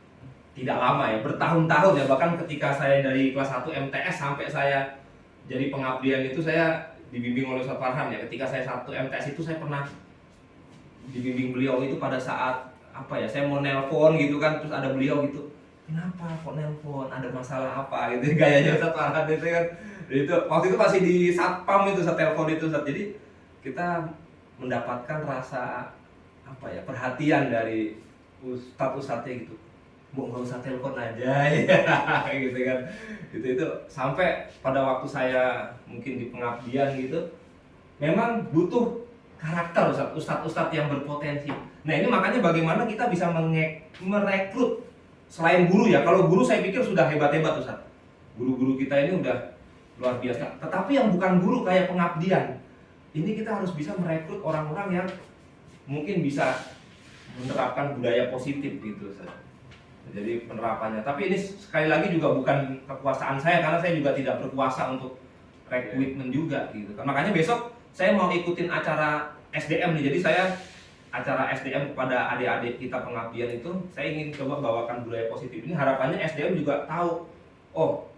tidak lama ya, bertahun-tahun ya. Bahkan ketika saya dari kelas 1 MTS sampai saya jadi pengabdian itu saya dibimbing oleh Ustadz Farhan ya. Ketika saya 1 MTS itu saya pernah dibimbing beliau itu pada saat apa ya, saya mau nelpon gitu kan, terus ada beliau gitu, kenapa kok nelpon, ada masalah apa gitu, gayanya Ustadz Farhan itu kan. Itu waktu itu masih di satpam itu, saat telepon itu Ustadz. Jadi kita mendapatkan rasa apa ya, perhatian dari ustadz-ustadznya gitu. Mau nggak usah telepon aja ya gitu kan. Itu sampai pada waktu saya mungkin di pengabdian gitu, memang butuh karakter ustadz-ustadz yang berpotensi. Nah ini makanya bagaimana kita bisa merekrut selain guru ya. Kalau guru saya pikir sudah hebat-hebat Ustadz. Guru-guru kita ini udah luar biasa. Tetapi yang bukan guru kayak pengabdian, ini kita harus bisa merekrut orang-orang yang mungkin bisa menerapkan budaya positif gitu Ustadz. Jadi penerapannya. Tapi ini sekali lagi juga bukan kekuasaan saya, karena saya juga tidak berkuasa untuk rekrutmen juga gitu. Makanya besok saya mau ikutin acara SDM nih. Jadi saya acara SDM kepada adik-adik kita pengabdian itu, saya ingin coba bawakan budaya positif ini. Harapannya SDM juga tahu, oh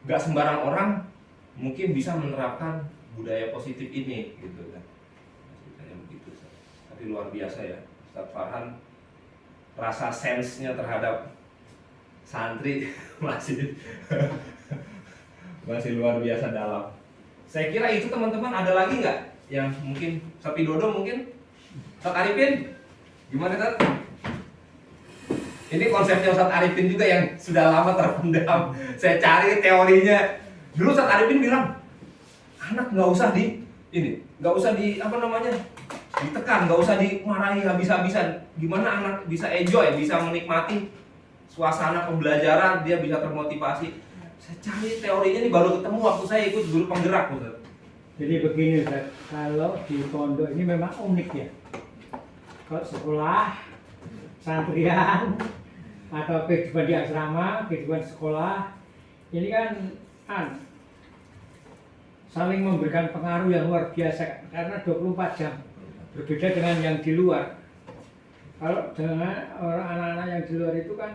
nggak sembarang orang mungkin bisa menerapkan budaya positif ini gitu kan. Ceritanya begitu. Tapi luar biasa ya Ustadz Farhan, rasa sense-nya terhadap santri masih luar biasa dalam. Saya kira itu teman-teman. Ada lagi nggak yang mungkin Sapi Dodo, mungkin Ustadz Arifin gimana Ustadz? Ini konsepnya Ustadz Arifin juga yang sudah lama terpendam. Saya cari teorinya. Dulu Ustadz Arifin bilang, anak nggak usah nggak usah ditekan, nggak usah dimarahi habis-habisan. Gimana anak bisa enjoy, bisa menikmati suasana pembelajaran, dia bisa termotivasi. Saya cari teorinya ini baru ketemu waktu saya ikut guru penggerak Ustaz. Jadi begini Ustaz, kalau di pondok ini memang unik ya. Kalau sekolah, santrian, atau kehidupan di asrama, kehidupan sekolah, ini kan saling memberikan pengaruh yang luar biasa karena 24 jam. Berbeda dengan yang di luar. Kalau dengan orang anak-anak yang di luar itu kan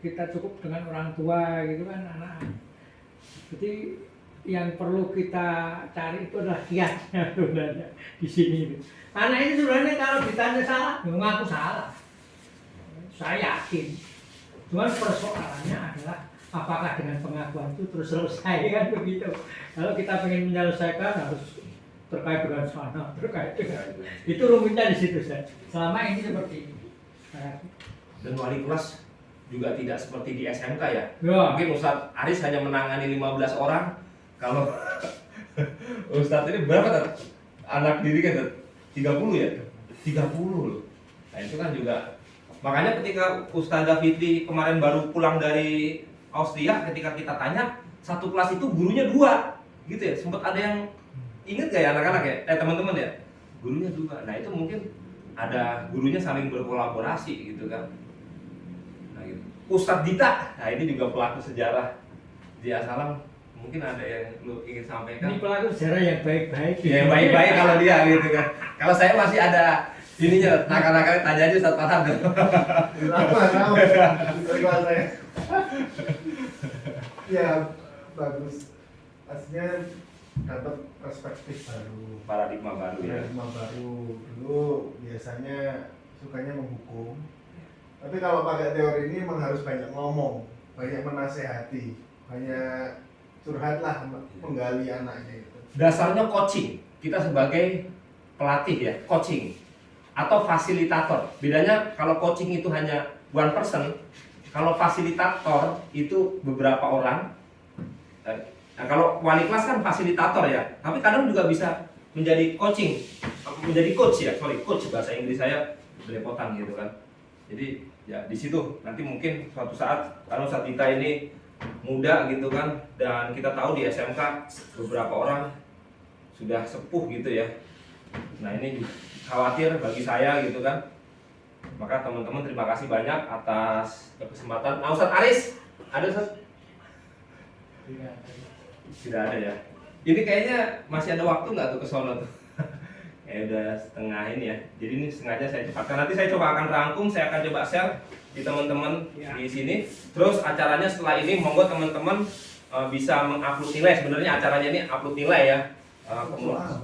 kita cukup dengan orang tua gitu kan, anak. Jadi yang perlu kita cari itu adalah kiatnya sebenarnya di sini. Anak ini sebenarnya kalau ditanya salah, mengaku salah. Saya yakin. Cuman persoalannya adalah apakah dengan pengakuan itu terus selesai kan begitu. Kalau kita ingin menyelesaikan harus terkait dengan sana, terkait dengan itu rumitnya di situ Ustaz. Selama ini seperti ini. Dan wali kelas juga tidak seperti di SMK ya. Ya. Mungkin Ustadz Aris hanya menangani 15 orang. Kalau Ustadz ini berapa Ustadz? Anak didik kan 30 ya? 30 loh. Nah itu kan juga. Makanya ketika Ustazah Fitri kemarin baru pulang dari Austria, ketika kita tanya, satu kelas itu gurunya 2 gitu ya. Sempat ada yang inget gak ya anak-anak ya? Teman-teman ya? Gurunya 2. Nah itu mungkin ada gurunya saling berkolaborasi gitu kan. Nah gitu. Ustadz Dita, nah ini juga pelaku sejarah di Asalam. Mungkin ada yang lu ingin sampaikan? Ini pelaku sejarah yang baik-baik. Ya yang baik-baik kalau dia gitu kan. Kalau saya masih ada ininya, nakal-nakalnya tanya aja Ustadz Farhan. Kenapa tahu? Sekolah saya. Ya bagus. Pastinya dapat perspektif baru. Paradigma baru ya. Paradigma baru. Dulu biasanya sukanya menghukum. Tapi kalau pakai teori ini memang harus banyak ngomong, banyak menasehati, banyak curhatlah, menggali anaknya itu. Dasarnya coaching. Kita sebagai pelatih ya, coaching atau fasilitator. Bedanya kalau coaching itu hanya one person, kalau fasilitator itu beberapa orang. Nah, kalau wali kelas kan fasilitator ya, tapi kadang juga bisa menjadi coaching, menjadi coach ya, coach bahasa Inggris saya belepotan gitu kan. Jadi ya di situ nanti mungkin suatu saat kalau Ustadz Dita ini muda gitu kan, dan kita tahu di SMK beberapa orang sudah sepuh gitu ya. Nah ini khawatir bagi saya gitu kan. Maka teman-teman terima kasih banyak atas kesempatan. Nah Ustadz Aris, ada Ustadz? Tidak ada ya. Ini kayaknya masih ada waktu nggak tuh ke sono tuh? Ya udah setengah ini ya. Jadi ini sengaja saya cepatkan. Nanti saya coba akan rangkum, saya akan coba share di teman-teman di sini. Terus acaranya setelah ini monggo teman-teman bisa mengupload nilai. Sebenarnya acaranya ini upload nilai ya.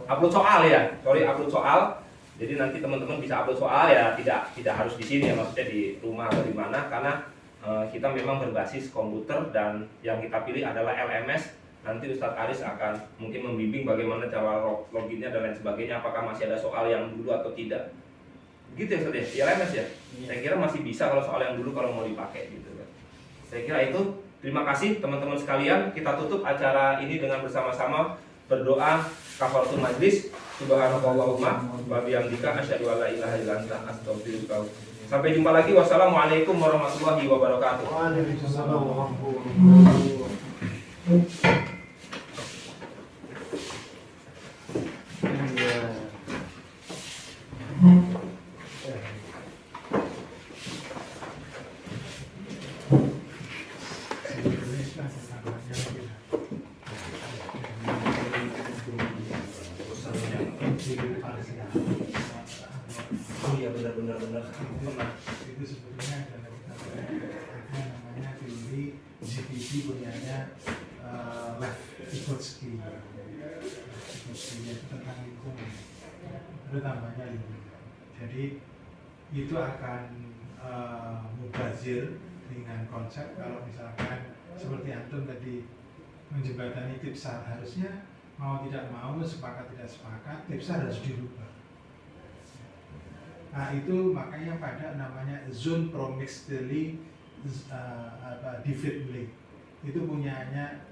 Upload soal ya. Sorry, upload soal. Jadi nanti teman-teman bisa upload soal ya, tidak harus di sini ya, maksudnya di rumah atau di mana, karena kita memang berbasis komputer dan yang kita pilih adalah LMS. Nanti Ustadz Aris akan mungkin membimbing bagaimana cara loginnya dan lain sebagainya, apakah masih ada soal yang dulu atau tidak. Begitu ya Ustadz ya, LMS ya? Saya kira masih bisa kalau soal yang dulu kalau mau dipakai gitu kan. Saya kira itu, terima kasih teman-teman sekalian. Kita tutup acara ini dengan bersama-sama berdoa kafaratul majlis. Subhanallahumma wa bihamdika asyhadu an la ilaha illa anta astaghfiruka. Sampai jumpa lagi. Wassalamualaikum warahmatullahi wabarakatuh. Waalaikumsalam warahmatullahi wabarakatuh. Oh iya benar. Itu sebetulnya adalah kita ada namanya teori GPT punyanya Lev Vygotsky. Vygotsky itu tentang lingkungan. Ada tambahnya lingkungan. Jadi itu akan mubazir dengan konsep kalau misalkan seperti antum tadi menjembatani tipsar, harusnya mau tidak mau, sepakat tidak sepakat, tipsar harus dirubah. Nah itu makanya pada namanya zone promixtely differently itu punyanya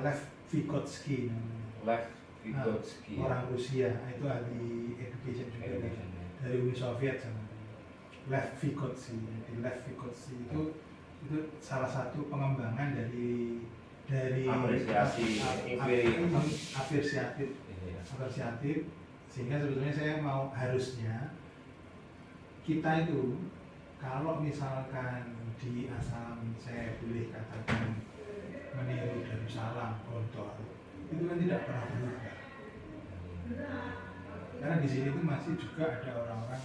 Lev Vygotsky namanya. Lev Vygotsky. Orang Rusia, itu ahli education juga dari Uni Soviet sama Lev Vygotsky. Jadi Lev Vygotsky itu salah satu pengembangan dari apresiasi apresiatif, sehingga sebetulnya saya mau harusnya kita itu kalau misalkan di asal saya boleh katakan meniru Darussalam, Gontor, itu kan tidak pernah berubah. Karena di sini tuh masih juga ada orang-orang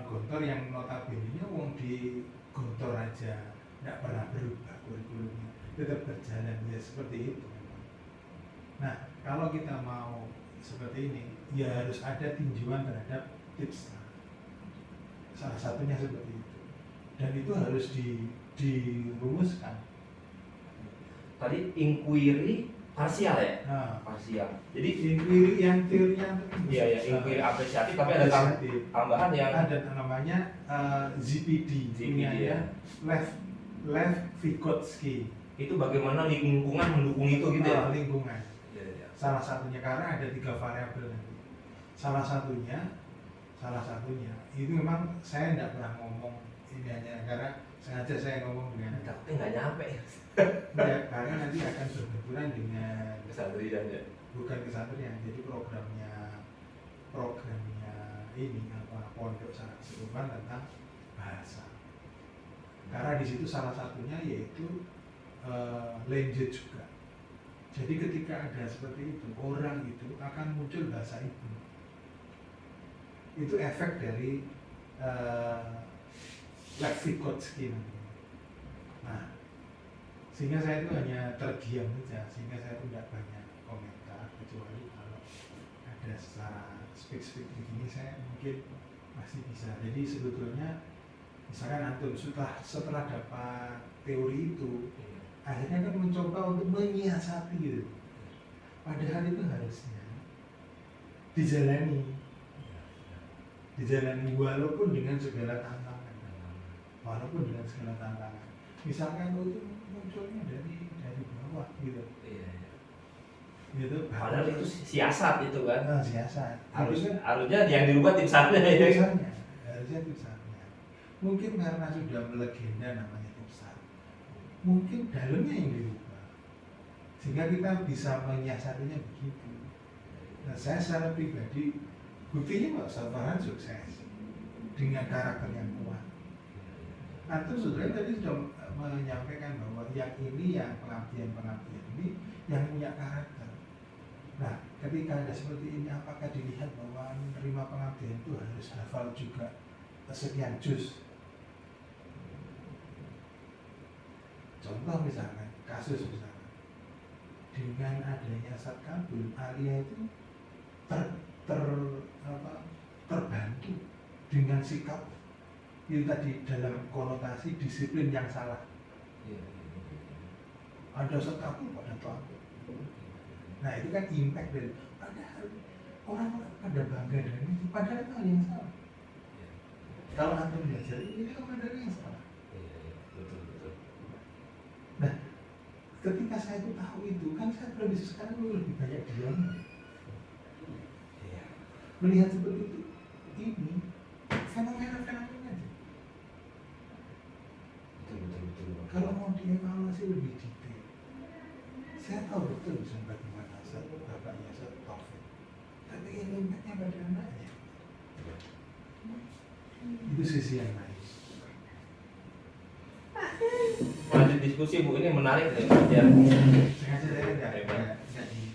Gontor yang notabene-nya wong di Gontor aja tidak pernah berubah kurikulumnya, tetap berjalan ya seperti itu. Nah kalau kita mau seperti ini ya harus ada tinjauan terhadap tips. Salah satunya seperti itu, dan itu harus dirumuskan. Tadi inquiry parsial ya? Nah, Parsial. Jadi inquiry yang teorinya iya inquiry apresiatif, tapi ada tambahan yang ada namanya ZPD, ya. Lev Vygotsky. Itu bagaimana lingkungan mendukung itu gitu ya? Lingkungan. Iya. Salah satunya karena ada 3 variabel nanti. Salah satunya itu memang saya tidak pernah ngomong ini hanya karena sengaja saya ngomong dengan Tapi nggak nyampe ya, karena nanti akan berbenturan dengan kesantrian ya. bukan kesatuan, jadi programnya ini pondok sangat serupa tentang bahasa. Karena di situ salah satunya yaitu language juga. Jadi ketika ada seperti itu, orang itu akan muncul bahasa ibu. Itu efek dari Lev Vygotsky. Nah, sehingga saya itu hanya terdiam saja, sehingga saya itu tidak banyak komentar, kecuali kalau ada secara speak begini saya mungkin masih bisa. Jadi sebetulnya misalkan antum setelah dapat teori itu, akhirnya kan mencoba untuk menyiasati gitu. Padahal itu harusnya dijalani walaupun dengan segala tantangan. Misalkan itu munculnya dari bawah gitu. Gitu. Padahal itu siasat itu kan. Siasat. Harusnya yang dirubah tim sana ya. Harusnya tipsarnya. Mungkin karena sudah melegenda namanya Tuhan. Mungkin dalamnya yang dirubah. Sehingga kita bisa menyiasatinya begitu. Nah, saya secara pribadi, buktinya Pak Ustadz Farhan sukses dengan karakter yang kuat. Antum sebenarnya tadi sudah menyampaikan bahwa yang ini, yang pengabdian ini yang punya karakter. Nah, ketika ada seperti ini, apakah dilihat bahwa menerima pengabdian itu harus hafal juga sekian juz? Contoh misalkan, kasus misalkan, dengan adanya Satkabul, Alia itu terbantu dengan sikap itu tadi dalam konotasi disiplin yang salah. Ada Satkabul pada takut. Nah itu kan impact dari padahal orang-orang pada bangga dengan itu, padahal itu hal yang salah. Kalau antum belajar ini kan ada yang salah. Nah, ketika saya itu tahu itu, kan saya lebih sekarang lebih banyak diam. Melihat seperti itu, ini fenomena-fenomena aja. Kalau mau dievaluasi lebih detail, saya tahu betul bisa bagaimana bapaknya Taufik, tapi ini impactnya pada anaknya. Itu sisi yang lain. Lanjut diskusi Bu, ini menarik ya. Biar Sengaja saya tidak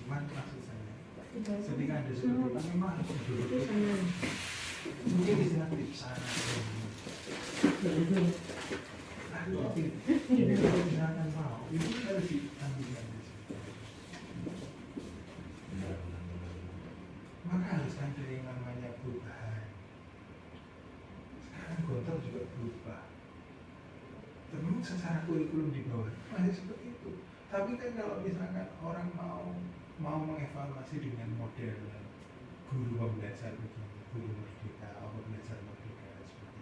cuman maksud saya ketika ada seperti itu memang harus betul-betul mungkin istilah tips sana ini misalkan mau itu harus diambilkan di situ. Maka harus ada yang namanya perubahan. Sekarang Gontor juga berubah. Memang secara kurikulum di bawah masih seperti itu. Tapi kan kalau misalkan orang mau mengevaluasi dengan model guru pembelajar begini, guru merdeka, pembelajar merdeka seperti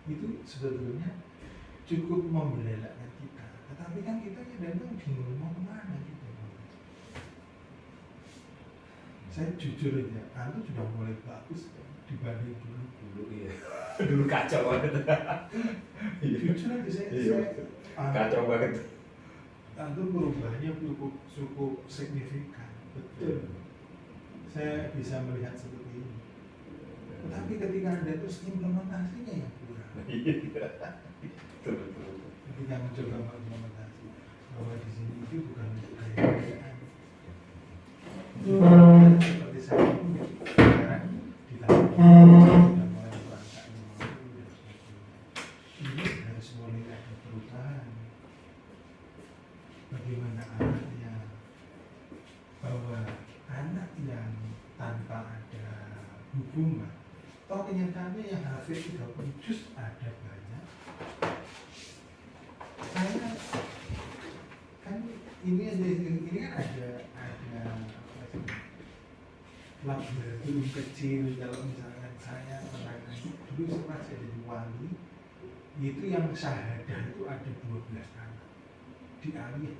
itu sebetulnya cukup membelalakan kita. Tetapi kan kita kadang-kadang bingung mau kemana gitu. Saya jujur aja, Antu sudah mulai bagus dibanding dulu. iya. Dulu kacau banget. Jujur aja saya Kacau banget. Antu perubahannya cukup signifikan, betul. Saya bisa melihat seperti ini. Tetapi ketika ada terus implementasinya yang kurang. Betul. Ketika mencoba mengimplementasi bahwa di sini itu bukan gaya-gayaan. Seperti saya pun sekarang ditanya sudah mulai berangkat ini harus mulai ada perubahan. Bagaimana anaknya, bahwa anak yang tanpa ada hubungan, toh kenyataannya yang hafid 30 juz ada banyak. Saya kan ini kan ada laboratorium kecil. Kalau misalkan saya menangani dulu sempat saya jadi wali, itu yang syahadah itu ada 12 anak di alih.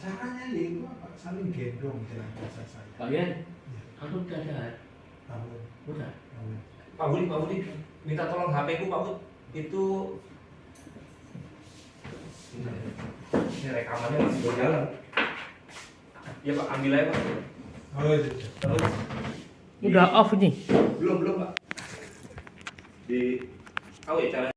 Caranya yaitu apa? Saling gendong dalam bahasa saya. Pak Yan, Ya, aku udah ada. tahun. Udah. Pak Budi, minta tolong HP ku Pak Bud. Itu ini rekamannya masih berjalan. Ya Pak, ambil aja Pak. Oh iya. Terus Udah off nih. belum Pak. Di tahu ya cara